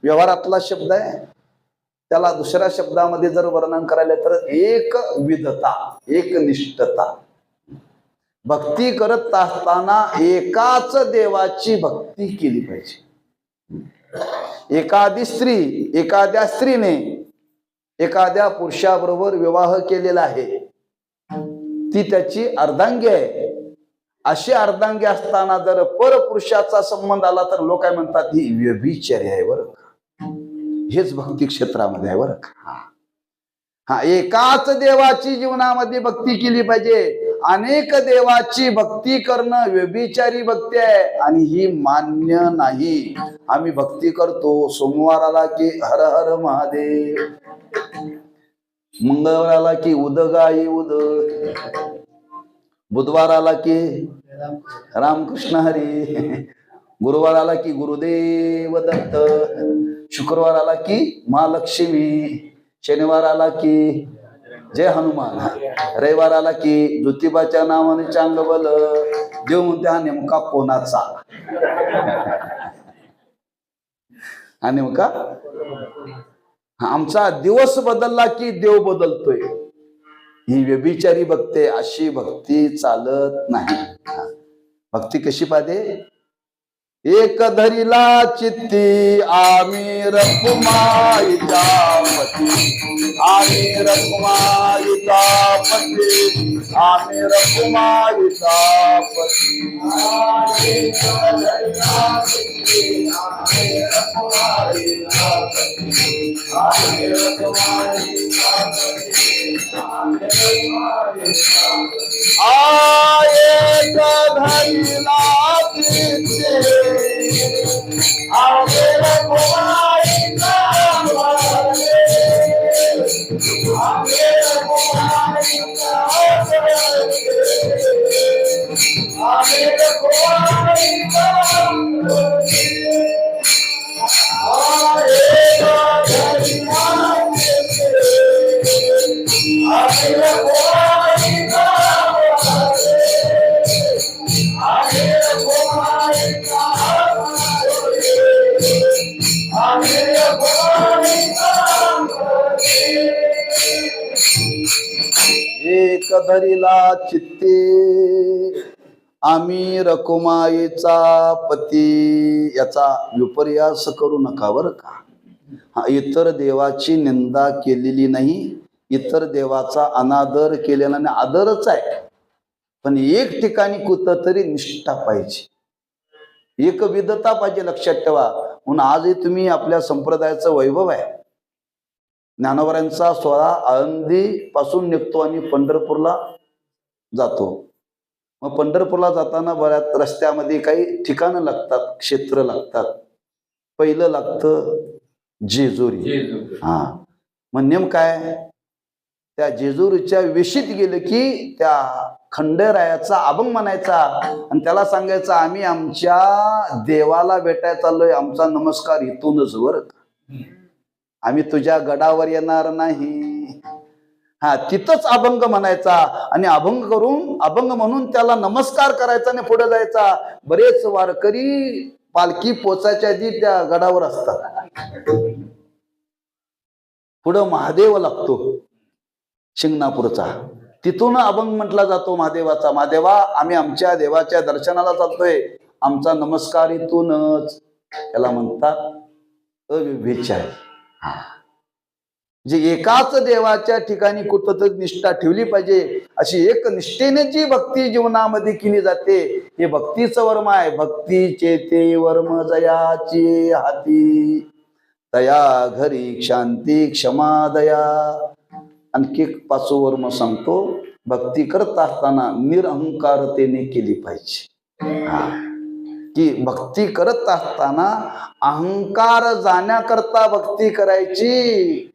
व्यवहारातला शब्द आहे. त्याला दुसऱ्या शब्दामध्ये जर वर्णन करायला तर एक विधता, एक निष्ठता. भक्ती करत असताना एकाच देवाची भक्ती केली पाहिजे. एखाद्या स्त्रीने एखाद्या पुरुषाबरोबर विवाह केलेला आहे, ती त्याची अर्धांगी आहे. अशी अर्धांगी असताना जर परपुरुषाचा संबंध आला तर लोक काय म्हणतात, ही व्यभिचारी आहे बरं का. हेच भक्ती क्षेत्रामध्ये आहे बरं का. एकाच देवाची जीवनामध्ये भक्ती केली पाहिजे. अनेक देवाची भक्ती करणं व्यभिचारी भक्ती आहे आणि ही मान्य नाही. आम्ही भक्ती करतो, सोमवार आला की हर हर महादेव, मंगळवार आला की उदगाई उद, बुधवार आला की रामकृष्ण हरी, गुरुवार आला की गुरुदेव दत्त, शुक्रवार आला की महालक्ष्मी, शनिवार आला की जय हनुमान, रविवार आला की ज्योतिबाच्या नावाने चांगबल. देव म्हणते हा नेमका कोणाचा? हा नेमका आमचा दिवस बदलला की देव बदलतोय. ही व्यभिचारी भक्ती, अशी भक्ती चालत नाही. भक्ती कशी पाहिजे? एक धरिला चित्ती आम्ही रखुमाईचा पती, आम्ही रखुमाईचा पती, आम्ही रखुमाईचा पती. एक धरिला चित्ती आम्ही रखुमाईचा पती, आम्ही रखुमाईचा पती, आम्ही रखुमाईचा पती. एक धरिला चित्ती आम्ही रखुमाईचा पती, आम्ही रखुमाईचा पती, आम्ही रखुमाईचा पती. एक धरिला चित्ती आम्ही रखुमाईचा पती, आम्ही रखुमाईचा पती, आम्ही रखुमाईचा पती. एक धरिला चित्ते आम्ही रकुमाईचा पती. याचा विपर्यास करू नका बरं का. हा, इतर देवाची निंदा केलेली नाही, इतर देवाचा अनादर केलेला नाही, आदरच आहे. पण एक ठिकाणी कुठंतरी निष्ठा पाहिजे, एक विधता पाहिजे, लक्षात ठेवा. म्हणून आजही तुम्ही आपल्या संप्रदायाचं वैभव आहे. ज्ञानोबांचा सोहळा आळंदी पासून निघतो आणि पंढरपूरला जातो. मग पंढरपूरला जाताना बऱ्याच रस्त्यामध्ये काही ठिकाणं लागतात, क्षेत्र लागतात. पहिलं लागतं जेजुरी. हा, मग नेम काय, त्या जेजुरीच्या वेशीत गेलं की त्या खंडेरायाचा अभंग म्हणायचा आणि त्याला सांगायचं आम्ही आमच्या देवाला भेटायला चाललोय, आमचा नमस्कार इथूनच वर, आम्ही तुझ्या गडावर येणार नाही. हा, तिथंच अभंग म्हणायचा आणि अभंग करून अभंग म्हणून त्याला नमस्कार करायचा आणि पुढे जायचा. बरेच वारकरी पालखी पोचायच्या आधी त्या गडावर असतात. पुढं महादेव लागतो शिंगणापूरचा, तिथून अभंग म्हटला जातो महादेवाचा. महादेवा आम्ही आमच्या देवाच्या दर्शनाला चालतोय, आमचा नमस्कार इथूनच. याला म्हणतात अविवेचार. हा, जे एकाच देवाच्या ठिकाणी कुठंतरी निष्ठा ठेवली पाहिजे, अशी एक निष्ठेने जी भक्ती जीवनामध्ये केली जाते, हे भक्तीचं वर्म आहे. भक्ती चेते वर्म जयाची हाती, तया घरी शांती क्षमा दया. आणखी 5 वर्म सांगतो, भक्ती करत असताना निरअहंकारतेने केली पाहिजे. हा, की भक्ती करत असताना अहंकार जाण्याकरता भक्ती करायची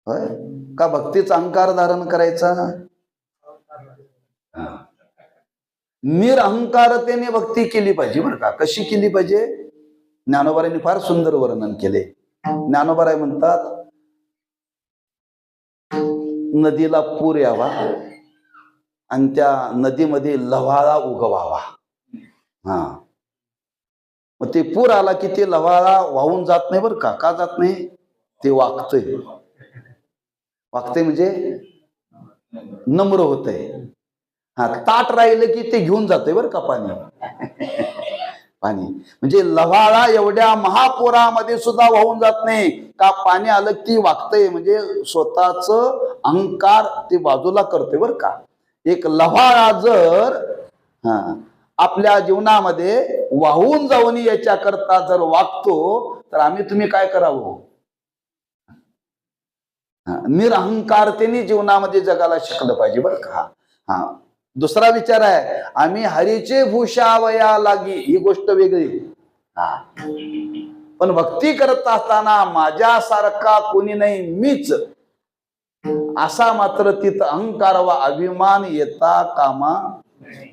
होय का, भक्तीचा अहंकार धारण करायचा. निरअहंकारतेने भक्ती केली पाहिजे बरं का. कशी केली पाहिजे, ज्ञानोबारांनी फार सुंदर वर्णन केले. ज्ञानोबाराय म्हणतात, नदीला पूर यावा आणि त्या नदीमध्ये लव्हाळा उगवावा. हा, मग ते पूर आला की ते लव्हाळा वाहून जात नाही बरं का. का जात नाही, ते वागतंय. वागतंय म्हणजे नम्र होतंय. हा, ताट राहिलं की ते घेऊन जातंय बरं का पाणी. पाणी म्हणजे लव्हाळा एवढ्या महापुरामध्ये सुद्धा वाहून जात नाही का, पाणी आलं की वागतंय, म्हणजे स्वतःच अहंकार ते बाजूला करते बरं का. एक लव्हाळा जर आपल्या जीवनामध्ये वाहून जाऊन याच्याकरता जर वागतो, तर आम्ही तुम्ही काय करावं, निरअहंकारतेने जीवनामध्ये जगायला शिकलं पाहिजे बरं का. हा, दुसरा विचार आहे, आम्ही हरीचे भूषावया लागी, ही गोष्ट वेगळी. हा, पण भक्ती करत असताना माझ्यासारखा कोणी नाही, मीच, असा मात्र तिथं अहंकार व अभिमान येता कामा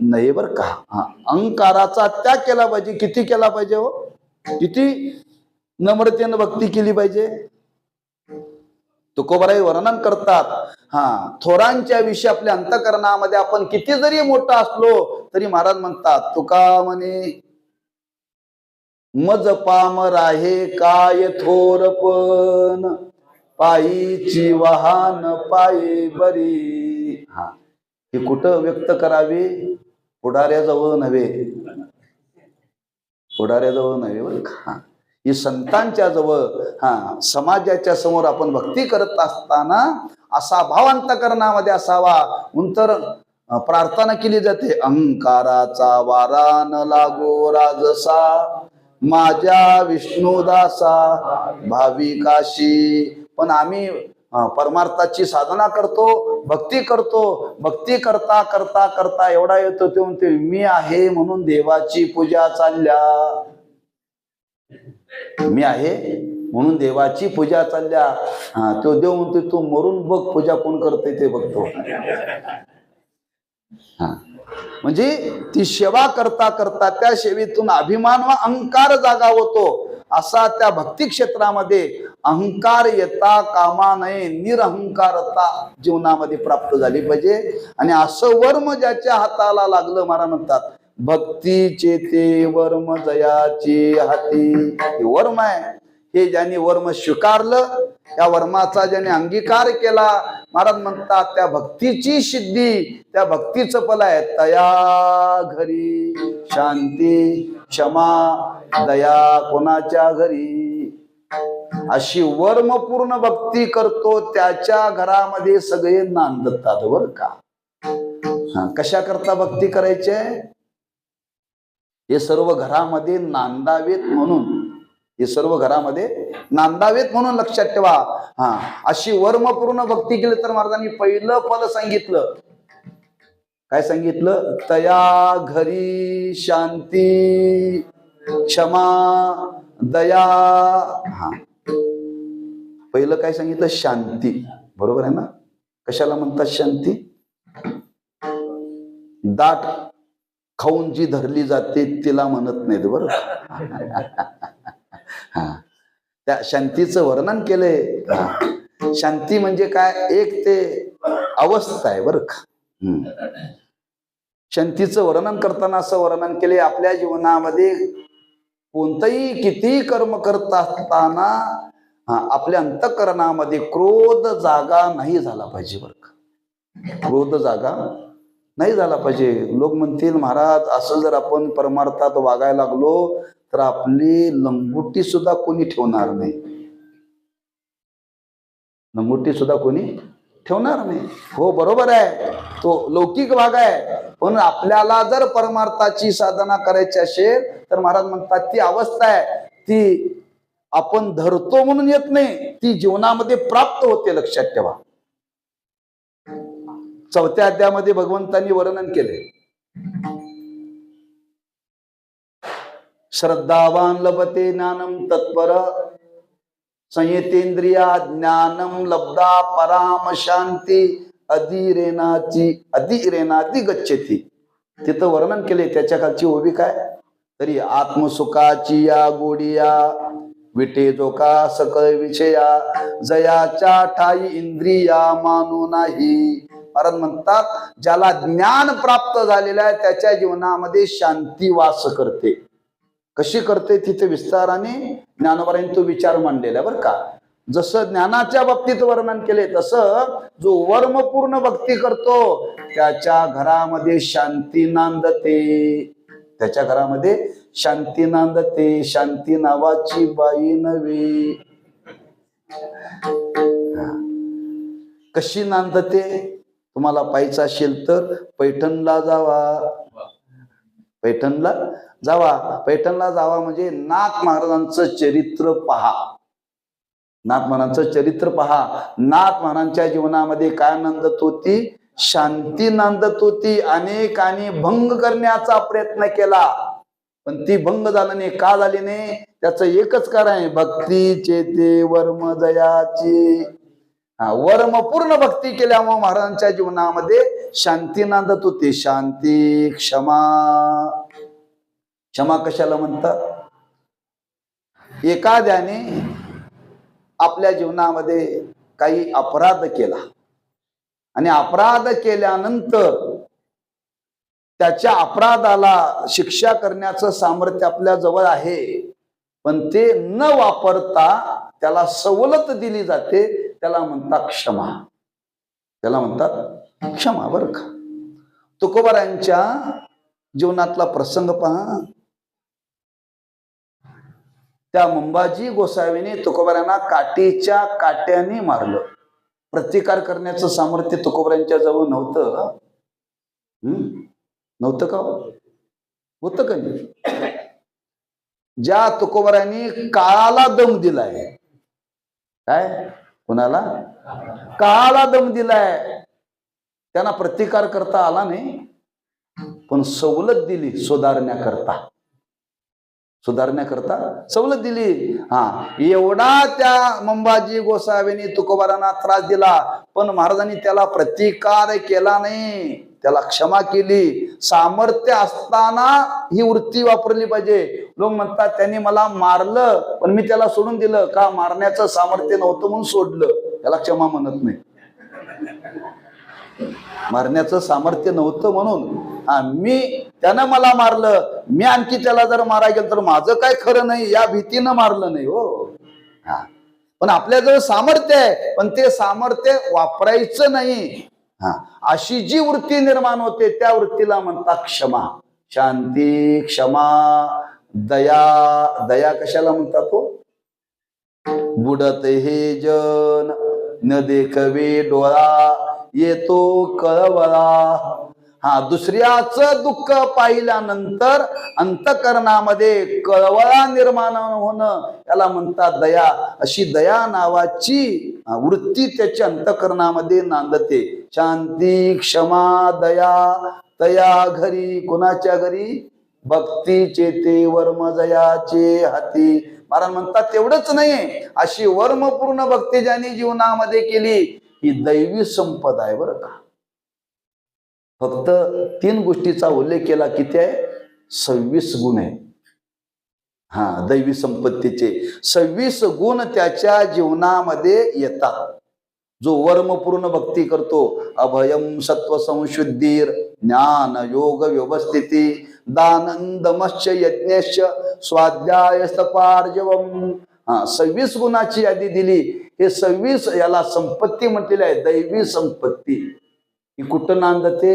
नाही बरं का. हा, अहंकाराचा त्याग केला पाहिजे. किती केला पाहिजे हो, किती नम्रतेनं भक्ती केली पाहिजे. तुकोबाराई वर्णन करतात, हा, थोरांच्या विषयी आपल्या अंतःकरणामध्ये आपण किती जरी मोठा असलो तरी महाराज म्हणतात, तुका म्हणे मज पामर आहे काय थोरपण, पायीची वाहन पायी बरी. हा, हे कुठं व्यक्त करावे, पुढाऱ्याजवळ नव्हे, पुढाऱ्याजवळ नव्हे बरं का, ही संतांच्या जवळ, समाजाच्या समोर आपण भक्ती करत असताना असा भाव अंतकरणामध्ये असावा. नंतर प्रार्थना केली जाते, अहंकाराचा वारा न लागो राजसा माझ्या विष्णुदासा भाविकाशी. पण आम्ही परमार्थाची साधना करतो, भक्ती करतो, भक्ती करता करता करता एवढा येतो ते म्हणते मी आहे म्हणून देवाची पूजा चालल्या, मी आहे म्हणून देवाची पूजा चालल्या. तो देव म्हणतो तू मरून बघ पूजा कोण करते ते बघतो. म्हणजे ती सेवा करता करता त्या सेवेतून अभिमान व अहंकार जागा होतो. असा त्या भक्ती क्षेत्रामध्ये अहंकार येता कामा नये, निरहंकारता जीवनामध्ये प्राप्त झाली पाहिजे. आणि असं वर्म ज्याच्या हाताला लागलं, महाराज म्हणतात भक्तीचे ते वर्म जयाची हाती. हे वर्म आहे, हे ज्यांनी वर्म स्वीकारलं, त्या वर्माचा ज्याने अंगीकार केला, महाराज म्हणतात त्या भक्तीची सिद्धी, त्या भक्तीचं फल आहे. तया घरी शांती क्षमा दया कोणाच्या घरी. अशी वर्मपूर्ण भक्ती करतो त्याच्या घरामध्ये सगळे नांदतात बर का. कशा करता भक्ती करायचे, हे सर्व घरामध्ये नांदावेत म्हणून, हे सर्व घरामध्ये नांदावेत म्हणून लक्षात ठेवा. अशी वर्मपूर्ण भक्ती केली तर महाराजांनी पहिलं पद सांगितलं, काय सांगितलं, तया घरी शांती क्षमा दया. पहिलं काय सांगितलं, शांती. बरोबर आहे ना. कशाला म्हणतात शांती, दाट खाऊन जी धरली जाते तिला म्हणत नाहीत बरं. त्या शांतीचं वर्णन केलंय. शांती म्हणजे काय, एक ते अवस्था आहे बरं का. शांतीचं वर्णन करताना असं वर्णन केले, आपल्या जीवनामध्ये कोणतंही किती कर्म करत असताना आपल्या अंतःकरणामध्ये क्रोध जागा नाही झाला पाहिजे बरं का. क्रोध जागा नाही झाला पाहिजे. लोक म्हणतील महाराज असं जर आपण परमार्थात वागायला लागलो तर आपली लंगोटी सुद्धा कोणी ठेवणार नाही, लंगोटी सुद्धा कोणी ठेवणार नाही. हो बरोबर आहे, तो लौकिक भाग आहे. पण आपल्याला जर परमार्थाची साधना करायची असेल तर महाराज म्हणतात ती अवस्था आहे, ती आपण धरतो म्हणून येत नाही, ती जीवनामध्ये प्राप्त होते. लक्षात ठेवा. 4थ्या अध्यायामध्ये भगवंतांनी वर्णन केले, श्रद्धावान लभते ज्ञानम तत्पर संयतेंद्रिया ज्ञानम लब्धा पराम शांती अधिरेनाती गच्छती. तिथं वर्णन केले. त्याच्या खालची ओबी काय, तरी आत्मसुखाची या गोडिया विटे जोका सकळ विषया जयाच्या ठाई इंद्रिया मानू नाही. महाराज म्हणतात ज्याला ज्ञान प्राप्त झालेलं आहे त्याच्या जीवनामध्ये शांती वास करते. कशी करते तिथे विस्ताराने ज्ञानोबारांनी तो विचार मांडलेला आहे बरं का. जसं ज्ञानाच्या बाबतीत वर्णन केले तसं जो वर्मपूर्ण भक्ती करतो त्याच्या घरामध्ये शांती नांदते, त्याच्या घरामध्ये शांती नांदते. शांती नावाची बाई नव्हे. कशी नांदते तुम्हाला पाहायचं असेल तर पैठणला जावा, पैठणला जावा. पैठणला जावा म्हणजे नाथ महाराजांचं चरित्र पहा, नाथ महाराजांचं चरित्र पहा. नाथ महाराजांच्या जीवनामध्ये काय नांदत होती, शांती नांदत होती. अनेकांनी भंग करण्याचा प्रयत्न केला पण ती भंग झाला नाही. का झाली नाही, त्याचं एकच कारण आहे, भक्तीचे ते वर्म जयाची. वर्मपूर्ण भक्ती केल्यामुळे महाराजांच्या जीवनामध्ये शांती नांदत होती. शांती क्षमा. क्षमा कशाला म्हणतात, एखाद्याने आपल्या जीवनामध्ये काही अपराध केला आणि अपराध केल्यानंतर त्याच्या अपराधाला शिक्षा करण्याचं सामर्थ्य आपल्या जवळ आहे, पण ते न वापरता त्याला सवलत दिली जाते, त्याला म्हणतात क्षमा. त्याला म्हणतात क्षमा बरं का. तुकोबारांच्या जीवनातला प्रसंग पहा. त्या मंबाजी गोसावीने तुकोबारांना काठीच्या काट्याने मारलं. प्रतिकार करण्याचं सामर्थ्य तुकोबारांच्या जवळ नव्हतं. नव्हतं का? होतं का नाही? ज्या तुकोबारांनी काळाला दम दिलाय, काय कुणाला? काळाला दम दिलाय, त्यांना प्रतिकार करता आला नाही, पण सवलत दिली सुधारण्याकरता. सुधारण्याकरता सवलत दिली. एवढा त्या मंबाजी गोसावीने तुकोबारांना त्रास दिला, पण महाराजांनी त्याला प्रतिकार केला नाही, त्याला क्षमा केली. सामर्थ्य असताना ही वृत्ती वापरली पाहिजे. लोक म्हणतात त्यांनी मला मारलं पण मी त्याला सोडून दिलं का? मारण्याचं सामर्थ्य नव्हतं म्हणून सोडलं, त्याला क्षमा म्हणत नाही. मारण्याचं सामर्थ्य नव्हतं म्हणून त्यानं मला मारलं, मी आणखी त्याला जर मारायला गेलं तर माझं काय खरं नाही, या भीतीनं मारलं नाही हो. पण आपल्याजवळ सामर्थ्य आहे, पण ते सामर्थ्य वापरायचं नाही. अशी जी वृत्ती निर्माण होते त्या वृत्तीला म्हणतात क्षमा. शांती, क्षमा, दया. दया कशाला म्हणतात हो? बुडत हे जन न देखवे डोळा, येतो कळवळा. दुसऱ्याचं दुःख पाहिल्यानंतर अंतकरणामध्ये कळवळा निर्माण होणं, याला म्हणतात दया. अशी दया नावाची वृत्ती त्याच्या अंतकरणामध्ये नांदते. शांती, क्षमा, दया. दया घरी, कोणाच्या घरी? भक्तीचे ते वर्म जयाचे हाती. महाराज म्हणतात तेवढंच नाही, अशी वर्मपूर्ण भक्ती ज्यांनी जीवनामध्ये केली ही दैवी संपदा आहे बरं का. फक्त 3 गोष्टीचा उल्लेख केला. किती आहे? 26 गुण आहे. दैवी संपत्तीचे 26 गुण त्याच्या जीवनामध्ये येतात. जो वर्मपूर्ण भक्ती करतो, अभयम सत्व संशुद्धीर, ज्ञान योग व्यवस्थिती, दानंदमश्च यज्ञेश, स्वाध्याय तपार्जवम. 26 गुणाची यादी दिली. हे 26 याला संपत्ती म्हटलेली आहे, दैवी संपत्ती. ही कुठं नांदते?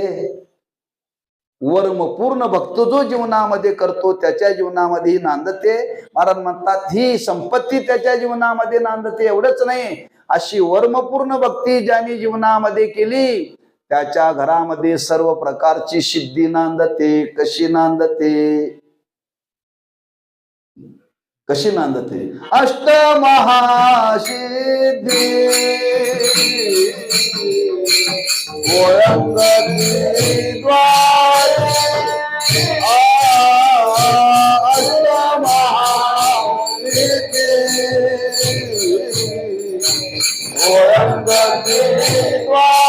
वर्मपूर्ण भक्त जो जीवनामध्ये करतो त्याच्या जीवनामध्ये ही नांदते. महाराज म्हणतात ही संपत्ती त्याच्या जीवनामध्ये नांदते. एवढंच नाही, अशी वर्मपूर्ण भक्ती ज्यांनी जीवनामध्ये केली त्याच्या घरामध्ये सर्व प्रकारची सिद्धी नांदते. कशी नांदते? कशी नांदते? अष्टमहासिद्धी ओळंगती द्वारे, अष्टमहासिद्धी ओळंगती द्वारे,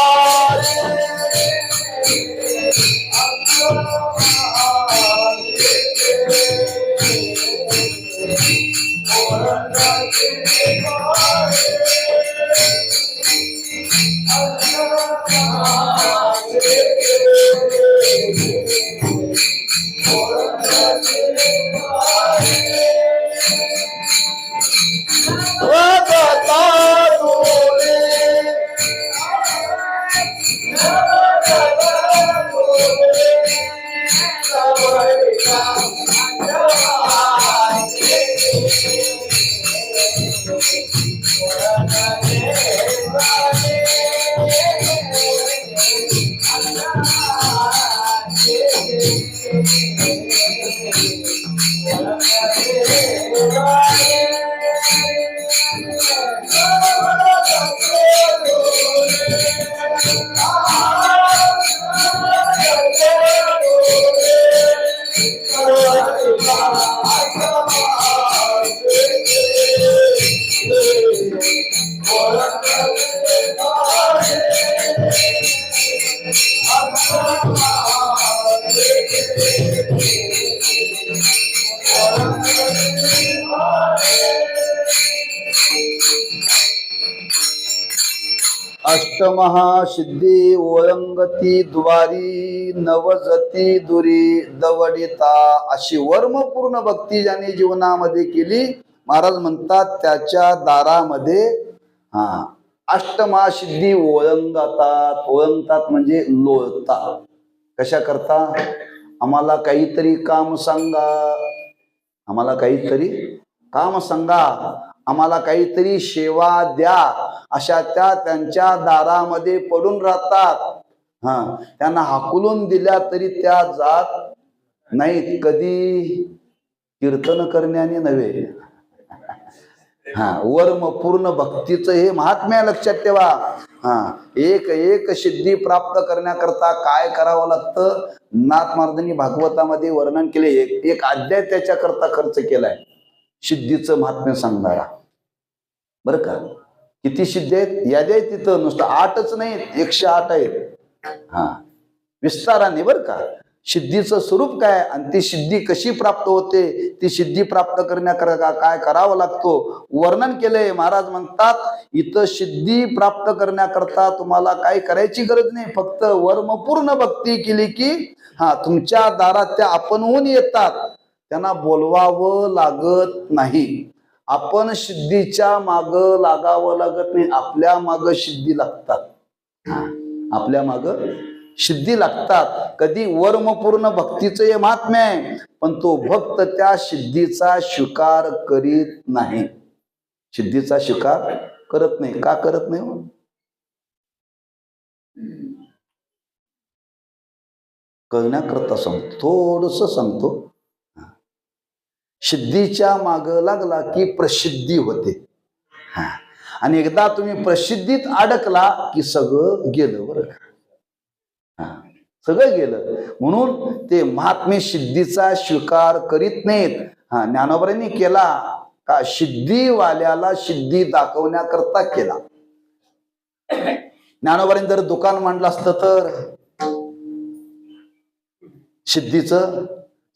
अष्टमहासिद्धी ओळंगती द्वारी, नवजती दुरी दवडिता. अशी वर्मपूर्ण भक्ती ज्यांनी जीवनामध्ये केली, महाराज म्हणतात त्याच्या दारामध्ये अष्टमहासिद्धी ओळंगतात. ओळंगतात म्हणजे लोळतात. कशा करता? आम्हाला काहीतरी काम सांगा, आम्हाला काहीतरी काम सांगा, आम्हाला काहीतरी सेवा द्या, अशा त्या त्यांच्या दारामध्ये पडून राहतात. त्यांना हाकलून दिल्या तरी त्या जात नाहीत. कधी? कीर्तन करण्याने नव्हे. वर्म पूर्ण भक्तीचं हे महात्म्य लक्षात ठेवा. एक एक सिद्धी प्राप्त करण्याकरता काय करावं लागतं? नाथ महाराजांनी भागवतामध्ये वर्णन केले. एक अध्याय त्याच्याकरता खर्च केलाय, सिद्धीचं महात्म्य सांगणारा. बरं का? किती सिद्धी आहेत? याद्या आहेत तिथं, नुसतं 8च नाहीत, 108 आहेत. विस्ताराने. बरं का? सिद्धीचं स्वरूप काय आणि ती सिद्धी कशी प्राप्त होते, ती सिद्धी प्राप्त करण्याकरता काय करावं लागतो, वर्णन केलंय. महाराज म्हणतात, इथं सिद्धी प्राप्त करण्याकरता तुम्हाला काय करायची गरज नाही, फक्त वर्मपूर्ण भक्ती केली की तुमच्या दारात त्या आपणहून येतात. त्यांना बोलवावं लागत नाही. आपण सिद्धीच्या माग लागावं लागत नाही, आपल्या माग सिद्धी लागतात. आपल्या माग सिद्धी लागतात. कधी? वर्मपूर्ण भक्तीचं हे महात्म्य आहे. पण तो भक्त त्या सिद्धीचा स्वीकार करीत नाही. सिद्धीचा स्वीकार करत नाही. का करत नाही? कळण्याकरता सांगतो, थोडस सांगतो. सिद्धीच्या माग लागला की प्रसिद्धी होते. आणि एकदा तुम्ही प्रसिद्धीत अडकला की सगळं गेलं. बरं का? सगळं गेलं. म्हणून ते महात्मे सिद्धीचा स्वीकार करीत नाहीत. ज्ञानोबांनी केला का? सिद्धीवाल्याला सिद्धी दाखवण्याकरता केला. ज्ञानोबांनी जर दुकान मांडलं असतं तर सिद्धीचं,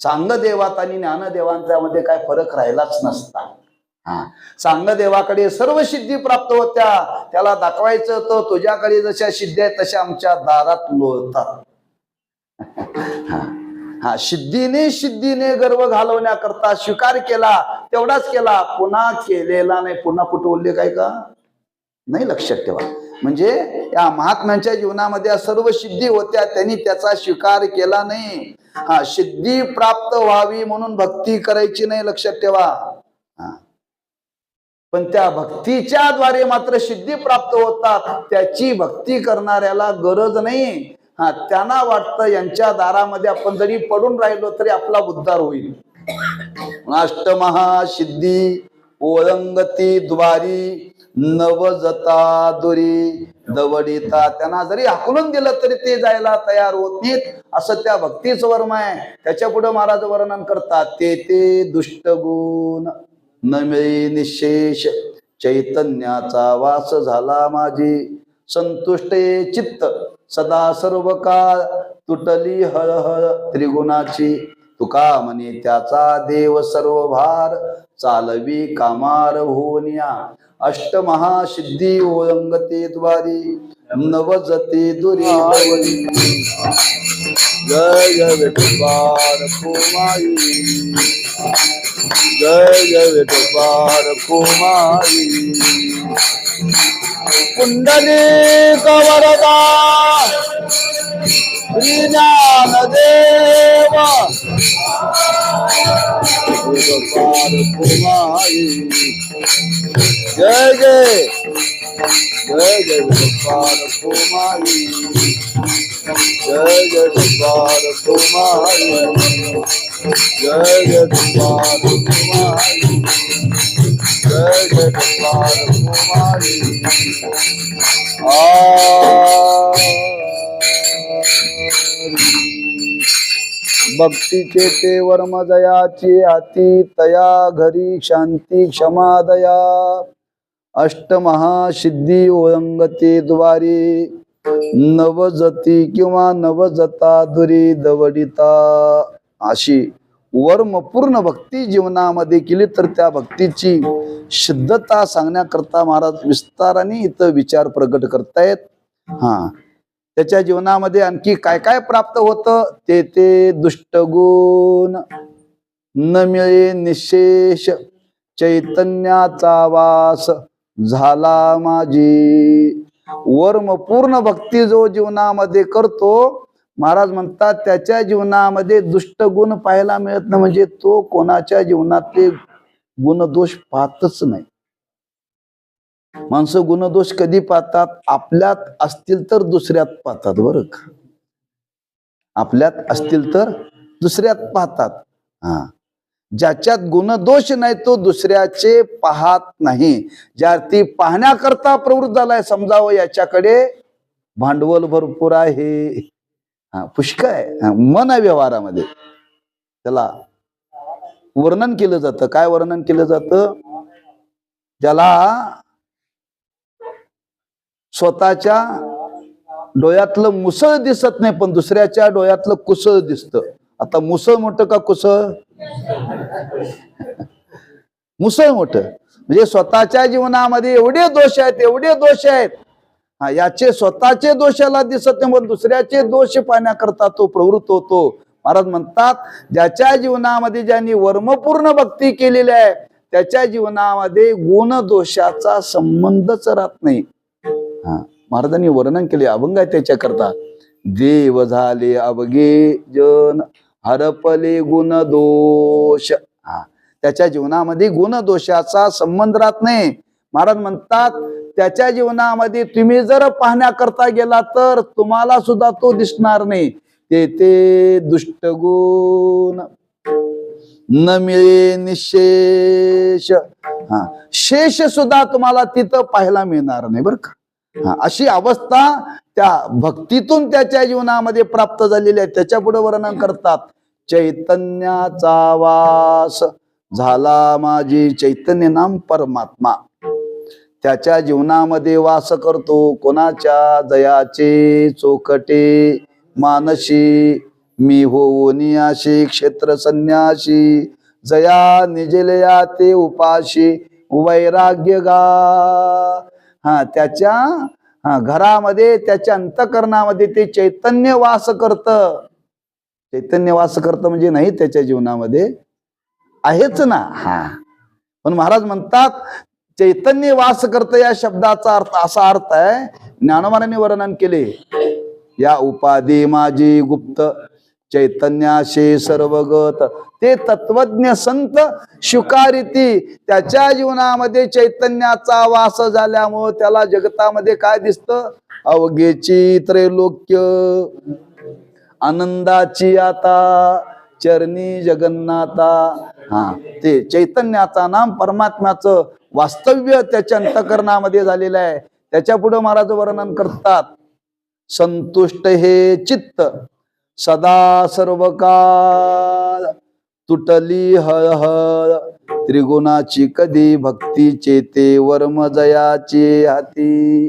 चांगदेवात आणि ज्ञानदेवांच्या मध्ये काय फरक राहिलाच नसता. चांगदेवाकडे सर्व सिद्धी प्राप्त होत्या. त्याला दाखवायचं होतं, तुझ्याकडे जशा सिद्धी आहेत तशा आमच्या दारात लोळतात. सिद्धीने गर्व घालवण्याकरता स्वीकार केला, तेवढाच केला, पुन्हा केलेला नाही. पुन्हा कुठं उल्लेख आहे का? नाही. लक्षात ठेवा. म्हणजे या महात्म्यांच्या जीवनामध्ये सर्व सिद्धी होत्या, त्यांनी त्याचा स्वीकार केला नाही. सिद्धी प्राप्त व्हावी म्हणून भक्ती करायची नाही. लक्षात ठेवा. पण त्या भक्तीच्या द्वारे मात्र सिद्धी प्राप्त होतात. त्याची भक्ती करणाऱ्याला गरज नाही. त्यांना वाटतं यांच्या दारामध्ये आपण जरी पडून राहिलो तरी आपला उद्धार होईल. अष्टमहासिद्धी ओळंगती द्वारी नवजता दुरी दवडिता. त्यांना जरी हाकलून दिलं तरी ते जायला तयार होत नाहीत. असं त्या भक्तीचं वर्म आहे. त्याच्या पुढे महाराज वर्णन करतात, ते दुष्ट गुण न मिळे निशेष चैतन्याचा वास झाला माझी. संतुष्ट चित्त सदा सर्व काळ तुटली हळहळ त्रिगुणाची. तुका म्हणे त्याचा देव सर्व भार चालवी कामार होनिया. अष्टमहासिद्धी ओळंगते द्वारी नवजते दुरी. जय जय विठोबार कुमारी, जय जय विठोबार कुमारी. कुंडलिक वरदा श्री ज्ञानदेव विठोबार कुमारी. जय जय जय जय विठोबार कुमारी, जय जय विठोबार कुमारी, जय जय विठोबार कुमारी, जय जय विठोबार कुमारी. भक्तीचे ते वर्म जयाची हाती तया घरी शांती क्षमा दया. अष्टमहासिद्धी ओळंगते द्वारी नवजती किंवा नवजता दुरी दवडिता. अशी वर्मपूर्ण भक्ती जीवनामध्ये केली तर त्या भक्तीची शुद्धता सांगण्याकरता महाराज विस्ताराने इथं विचार प्रकट करतायत. त्याच्या जीवनामध्ये आणखी काय काय प्राप्त होतं, ते दुष्टगुण न मिळे निशेष चैतन्याचा वास झाला माझी. वर्मपूर्ण भक्ती जो जीवनामध्ये करतो, महाराज म्हणतात त्याच्या जीवनामध्ये दुष्टगुण पाहायला मिळत नाही. म्हणजे तो कोणाच्या जीवनातले गुणदोष पाहतच नाही. माणसं गुणदोष कधी पाहतात? आपल्यात असतील तर दुसऱ्यात पाहतात बरं का. आपल्यात असतील तर दुसऱ्यात पाहतात. हा, ज्याच्यात गुणदोष नाही तो दुसऱ्याचे पाहत नाही. ज्या ती पाहण्याकरता प्रवृत्त झालाय, समजावं याच्याकडे भांडवल भरपूर आहे, पुष्कळ आहे, मन आहे व्यवहारामध्ये. त्याला वर्णन केलं जातं. काय वर्णन केलं जातं? ज्याला स्वतःच्या डोळ्यातलं मुसळ दिसत नाही, पण दुसऱ्याच्या डोळ्यातलं कुसळ दिसतं. आता मुसळ मोठं का कुसळ? मुसळ मोठं. म्हणजे स्वतःच्या जीवनामध्ये एवढे दोष आहेत, एवढे दोष आहेत, याचे स्वतःचे दोषाला दिसत नाही, पण दुसऱ्याचे दोष पाहण्याकरता तो प्रवृत्त होतो. महाराज म्हणतात, ज्याच्या जीवनामध्ये ज्यांनी वर्मपूर्ण भक्ती केलेली आहे त्याच्या जीवनामध्ये गुण दोषाचा संबंधच राहत नाही. महाराजांनी वर्णन केले, अभंग आहे त्याच्याकरता. देव झाले अवघे जन, हरपले गुण दोष. त्याच्या जीवनामध्ये गुण दोषाचा संबंध राहत नाही. महाराज म्हणतात, त्याच्या जीवनामध्ये तुम्ही जर पाहण्याकरता गेला तर तुम्हाला सुद्धा तो दिसणार नाही. ते दुष्ट गुण न मिळे निशेष. शेष सुद्धा तुम्हाला तिथं पाहायला मिळणार नाही बरं का. अशी अवस्था त्या भक्तीतून त्याच्या जीवनामध्ये प्राप्त झालेली आहे. त्याच्या पुढे वर्णन करतात, चैतन्याचा वास झाला माझी, चैतन्य नाम परमात्मा त्याच्या जीवनामध्ये वास करतो. कोणाच्या? जयाचे चोखटे मानशी, मी होऊनी अशी क्षेत्र संन्यासी, जया निजलया ते उपाशी वैराग्य गा. त्याच्या घरामध्ये, त्याच्या अंतःकरणामध्ये ते चैतन्य वास करत. चैतन्य वास करत म्हणजे नाही त्याच्या जीवनामध्ये आहेच ना. पण महाराज म्हणतात, चैतन्य वास करत या शब्दाचा अर्थ असा अर्थ आहे, ज्ञानोबांनी वर्णन केले, या उपाधी माझी गुप्त चैतन्याशे सर्वगत. ते तत्वज्ञ संत शुकारिती, त्याच्या जीवनामध्ये चैतन्याचा वास झाल्यामुळे त्याला जगतामध्ये काय दिसतं? अवघेची त्रैलोक्य, आनंदाची आता चरणी जगन्नाथा. ते चैतन्याचा नाम परमात्म्याचं वास्तव्य त्याच्या अंतःकरणामध्ये झालेलं आहे. त्याच्या पुढे महाराज वर्णन करतात, संतुष्ट हे चित्त सदा सर्व काळ, तुटली हळहळ त्रिगुणाची कधी भक्तीचे ते वर्म जयाचे हाती.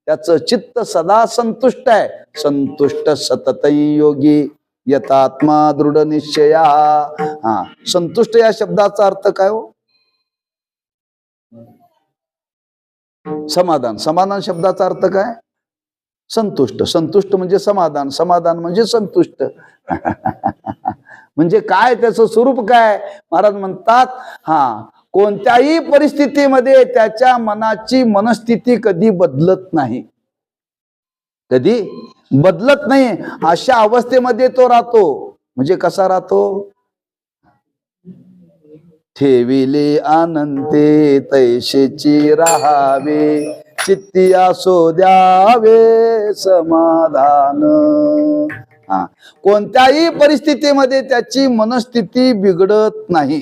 त्याचं चित्त सदा संतुष्ट आहे. संतुष्ट सतत योगी यतात्मा दृढ निश्चया. संतुष्ट या शब्दाचा अर्थ काय हो? समाधान. समाधान शब्दाचा अर्थ काय? संतुष्ट. संतुष्ट म्हणजे समाधान, समाधान म्हणजे संतुष्ट. म्हणजे काय? त्याचं स्वरूप काय? महाराज म्हणतात, कोणत्याही परिस्थितीमध्ये त्याच्या मनाची मनस्थिती कधी बदलत नाही, कधी बदलत नाही. अशा अवस्थेमध्ये तो राहतो. म्हणजे कसा राहतो? ठेविले आनंदे तैशेची राहावे, चित्ती असो द्यावे समाधान. कोणत्याही परिस्थितीमध्ये त्याची मनस्थिती बिघडत नाही.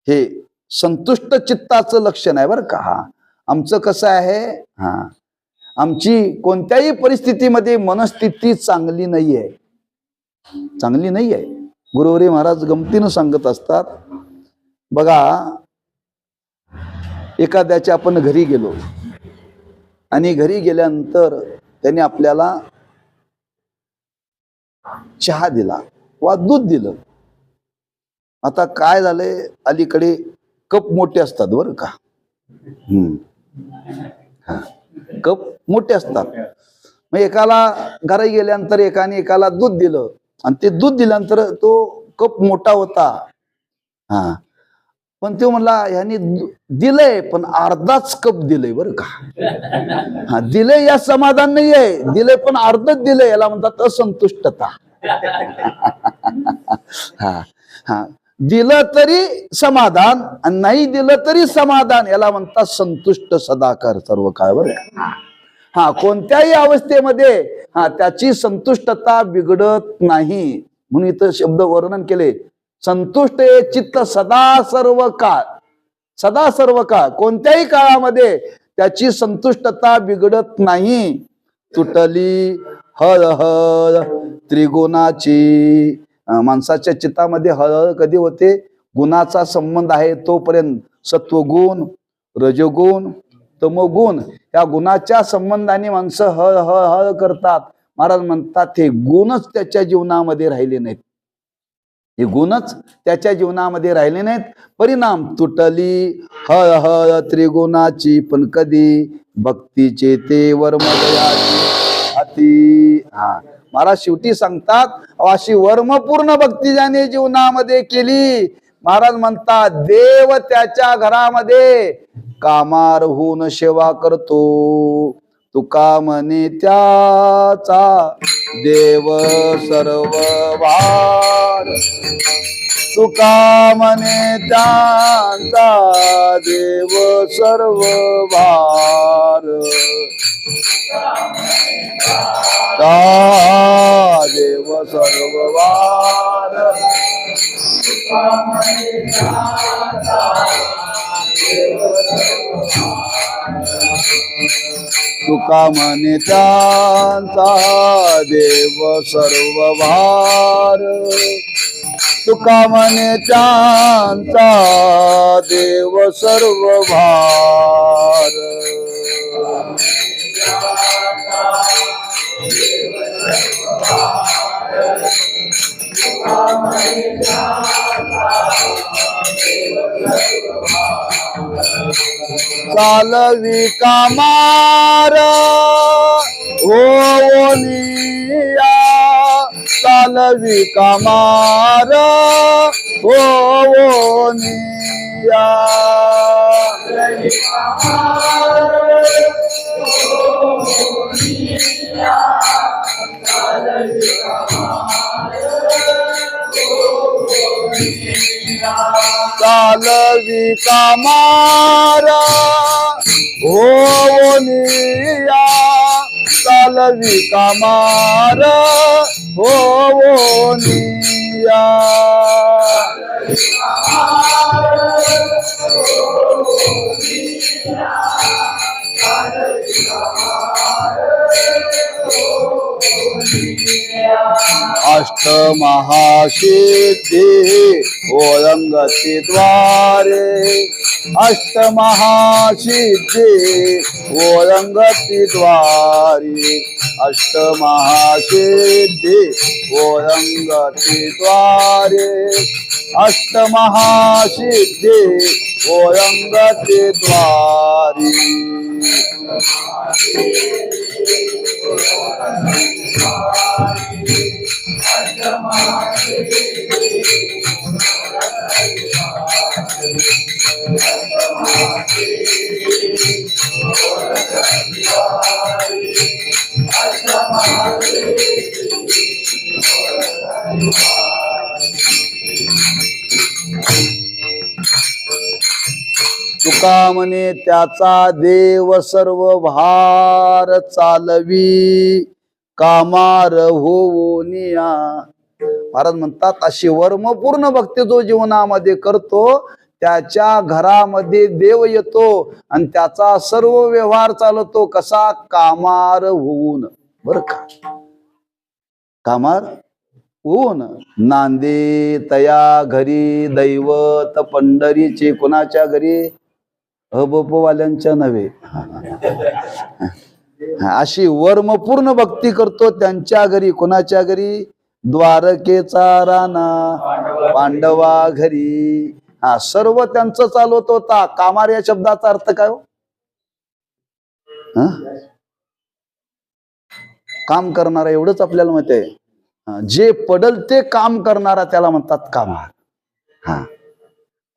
हे संतुष्ट चित्ताचं लक्षण आहे बरं का. आमचं कसं आहे, आमची कोणत्याही परिस्थितीमध्ये मनस्थिती चांगली नाही आहे, चांगली नाही आहे. गुरुवरी महाराज गमतीनं सांगत असतात, बघा, एखाद्याच्या आपण घरी गेलो आणि घरी गेल्यानंतर त्याने आपल्याला चहा दिला वा दूध दिलं. आता काय झालंय, अलीकडे कप मोठे असतात बरं का. कप मोठे असतात. मग एकाला घरी गेल्यानंतर एकाला दूध दिलं आणि ते दूध दिल्यानंतर तो कप मोठा होता. पण तो म्हणला, ह्यानी दिलंय पण अर्धाच कप दिलंय बरं का. दिलंय या समाधान नाही आहे, दिलंय पण अर्धच दिलंय, याला म्हणतात असंतुष्टता. दिलं तरी समाधान आणि नाही दिलं तरी समाधान, याला म्हणतात संतुष्ट सदाकार सर्व काळ. बरं हा, कोणत्याही अवस्थेमध्ये त्याची संतुष्टता बिघडत नाही. म्हणून इथं शब्द वर्णन केले, संतुष्ट हे चित्त सदा सर्व काळ. सदा सर्व काळ, कोणत्याही काळामध्ये त्याची संतुष्टता बिघडत नाही. तुटली हळहळ त्रिगुणाची. माणसाच्या चित्तामध्ये हळहळ कधी होते? गुणाचा संबंध आहे तोपर्यंत. सत्वगुण, रजोगुण, तमोगुण या गुणाच्या संबंधाने माणसं हळ हळ हळ करतात. महाराज म्हणतात हे गुणच त्याच्या जीवनामध्ये राहिले नाहीत. हे गुणच त्याच्या जीवनामध्ये राहिले नाहीत. परिणाम तुटली हळहळ त्रिगुणाची, पण कधी भक्तीचे ते वर्मदयाची अति. महाराज शेवटी सांगतात, अशी वर्मपूर्ण भक्ती ज्याने जीवनामध्ये केली, महाराज म्हणतात देव त्याच्या घरामध्ये कामार होऊन सेवा करतो. तुका म्हणे त्याचा देव सर्व भार. तुका म्हणे त्यांचा देव सर्व भार. देव सर्व भार. तुका म्हणे त्यांचा देव सर्व भार. तुका म्हणे त्यांचा देव सर्व भार. चालवी कामार होनिया. चालवी कामार होनिया. चालवी कामार होनिया. चालवी कामार होनिया. अष्टमहासिद्धी ओरंगती द्वारे. अष्टमहासिद्धी ओरंगती द्वारे. अष्टमहासिद्धी ओरंगती द्वारे. अष्टमहासिद्धी ओरंगती द्वारे. तुका म्हणे त्याचा देव सर्व भार. चालवी कामार होनिया. महाराज म्हणतात अशी वर्मपूर्ण भक्ती जो जीवनामध्ये करतो त्याच्या घरामध्ये देव येतो आणि त्याचा सर्व व्यवहार चालतो. कसा? कामार होऊन. बर का? कामार होऊन. नांदे तया घरी दैवत पंढरीचे. कोणाच्या घरी? अबपवाल्यांच्या नव्हे. अशी वर्मपूर्ण भक्ती करतो त्यांच्या घरी. कोणाच्या घरी? द्वारकेचा राणा पांडवा घरी. सर्व त्यांचं चालवत होता. कामार या शब्दाचा अर्थ काय हो? काम करणारा, एवढंच आपल्याला माहिती आहे. जे पडल ते काम करणारा त्याला म्हणतात कामार.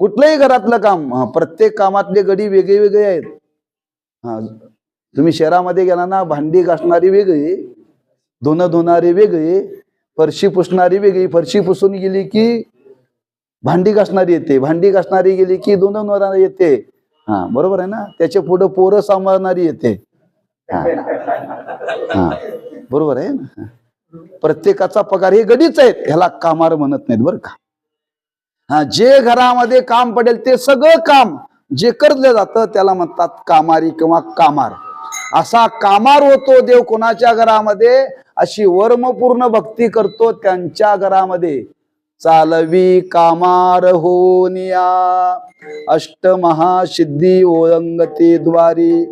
कुठलंही घरातलं काम, प्रत्येक कामातले गडी वेगळे वेगळे आहेत. तुम्ही शहरामध्ये गेला ना, भांडी घासणारी वेगळी, धुणं धुणारी वेगळी, फरशी पुसणारी वेगळी. फरशी पुसून गेली की भांडी घासणारी येते, भांडी घासणारी गेली की 2-2 वरांना येते. हा बरोबर आहे ना. त्याच्या पुढे पोरं सांभाळणारी येते. हा हा बरोबर आहे ना. प्रत्येकाचा पगार, हे गडीच आहेत, ह्याला कामार म्हणत नाहीत बरं का. हा जे घरामध्ये काम पडेल ते सगळं काम जे करलं जातं त्याला म्हणतात कामारी किंवा कामार. असा कामार होतो देव कोणाच्या घरामध्ये, अशी वर्मपूर्ण भक्ती करतो त्यांच्या घरामध्ये. चालवी कामार होनिया अष्टमहासिद्धी ओळंगती द्वारी,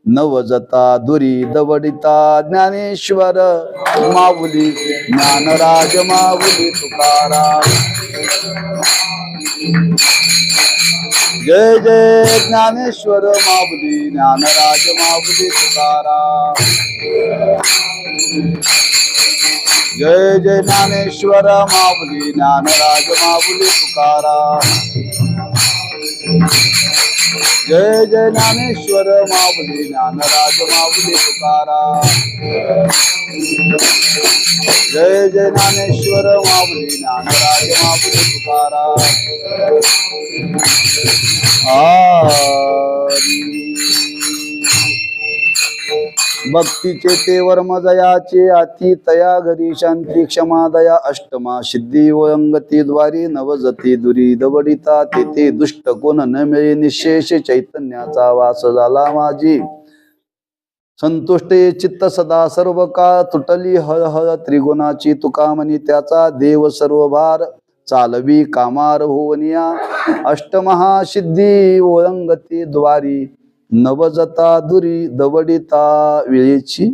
नवजता दुरी दवडिता ज्ञानेश्वर माऊली, ज्ञानराज माऊली तुकाराम. जय जय ज्ञानेश्वर माऊली, ज्ञानराज माऊली तुकाराम. जय जय ज्ञानेश्वर माऊली, ज्ञानराज माऊली तुकाराम. जय जय ज्ञानेश्वर माऊली, ज्ञानराज माऊली तुकाराम. जय जय ज्ञानेश्वर माऊली, ज्ञानराज माऊली तुकाराम. भक्तीचे ते वर्म जयाचे अति तया घरी शांती क्षमा दया अष्टमा सिद्धी ओळंगती द्वारी, नवजती दुरी दवडिता तेथे दुष्ट कोण न मिळे निशेष चैतन्याचा वास झाला माझी. संतुष्टे चित्त सदा सर्व काळ, तुटली हळहळ त्रिगुणाची तुका म्हणी त्याचा देव सर्व भार. चालवी कामार होवनिया अष्टमहासिद्धी ओळंगती द्वारी, नवजता दुरी दवडिता वेळेची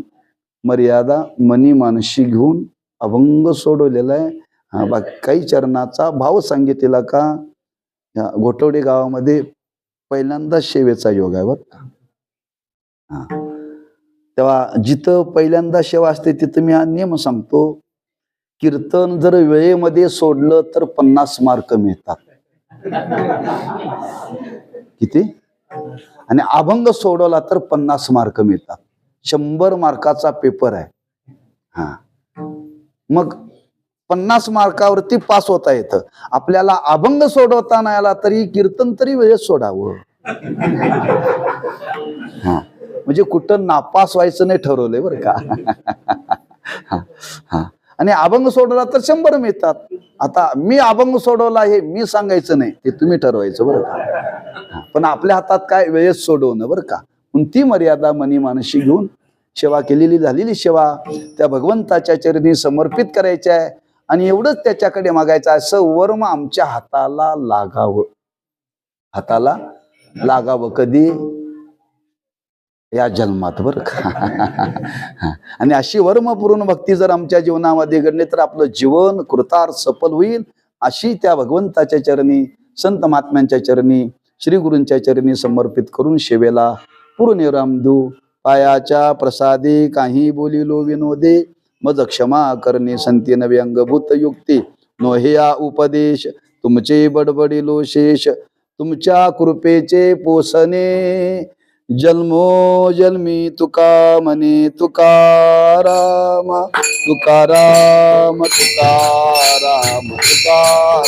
मर्यादा मनी मानशी घेऊन अभंग सोडवलेला आहे. हा बाकी काही चरणाचा भाव सांगितलेला का या घोटवडे गावामध्ये पहिल्यांदा सेवेचा योग आहे बरं का. हा तेव्हा जिथं पहिल्यांदा सेवा असते तिथं मी हा नियम सांगतो, कीर्तन जर वेळेमध्ये सोडलं तर 50 मार्क मिळतात. किती? आणि अभंग सोडवला तर 50 मार्क मिळतात. 100 मार्काचा पेपर आहे. हा मग 50 मार्कावरती पास होता येतं. आपल्याला अभंग सोडवता नाही आला तरी कीर्तन तरी वेळेत सोडावं. हा म्हणजे कुठं नापास व्हायचं नाही ठरवलंय बरं का. हा हा आणि अभंग सोडवला तर 100 मिळतात. आता मी अभंग सोडवला हे मी सांगायचं नाही, ते तुम्ही ठरवायचं बरं का. पण आपल्या हातात काय, वेळेत सोडवणं बरं का. म्हणून ती मर्यादा मनी मानशी घेऊन सेवा केलेली झालेली सेवा त्या भगवंताच्या चरणी समर्पित करायची आहे. आणि एवढंच त्याच्याकडे मागायचं आहे, सवर्म आमच्या हाताला लागावं. हाताला लागावं कधी? या जन्मात बरं का. आणि अशी वर्मपूर्ण भक्ती जर आमच्या जीवनामध्ये घडली तर आपलं जीवन कृतार्थ सफल होईल. अशी त्या भगवंताच्या चरणी, संत महात्म्यांच्या चरणी, श्री गुरूंच्या चरणी समर्पित करून सेवेला पूर्णविराम देऊ. पायाच्या प्रसादी काही बोलिलो विनोदे, मज क्षमा करणे संती नवे अंगभूत युक्ती. नोह्या उपदेश तुमचे बडबडिलो शेष, तुमच्या कृपेचे पोसणे जन्मो जन्मी तुका म्हणे तुकाराम तुकाराम तुकाराम तुकाराम.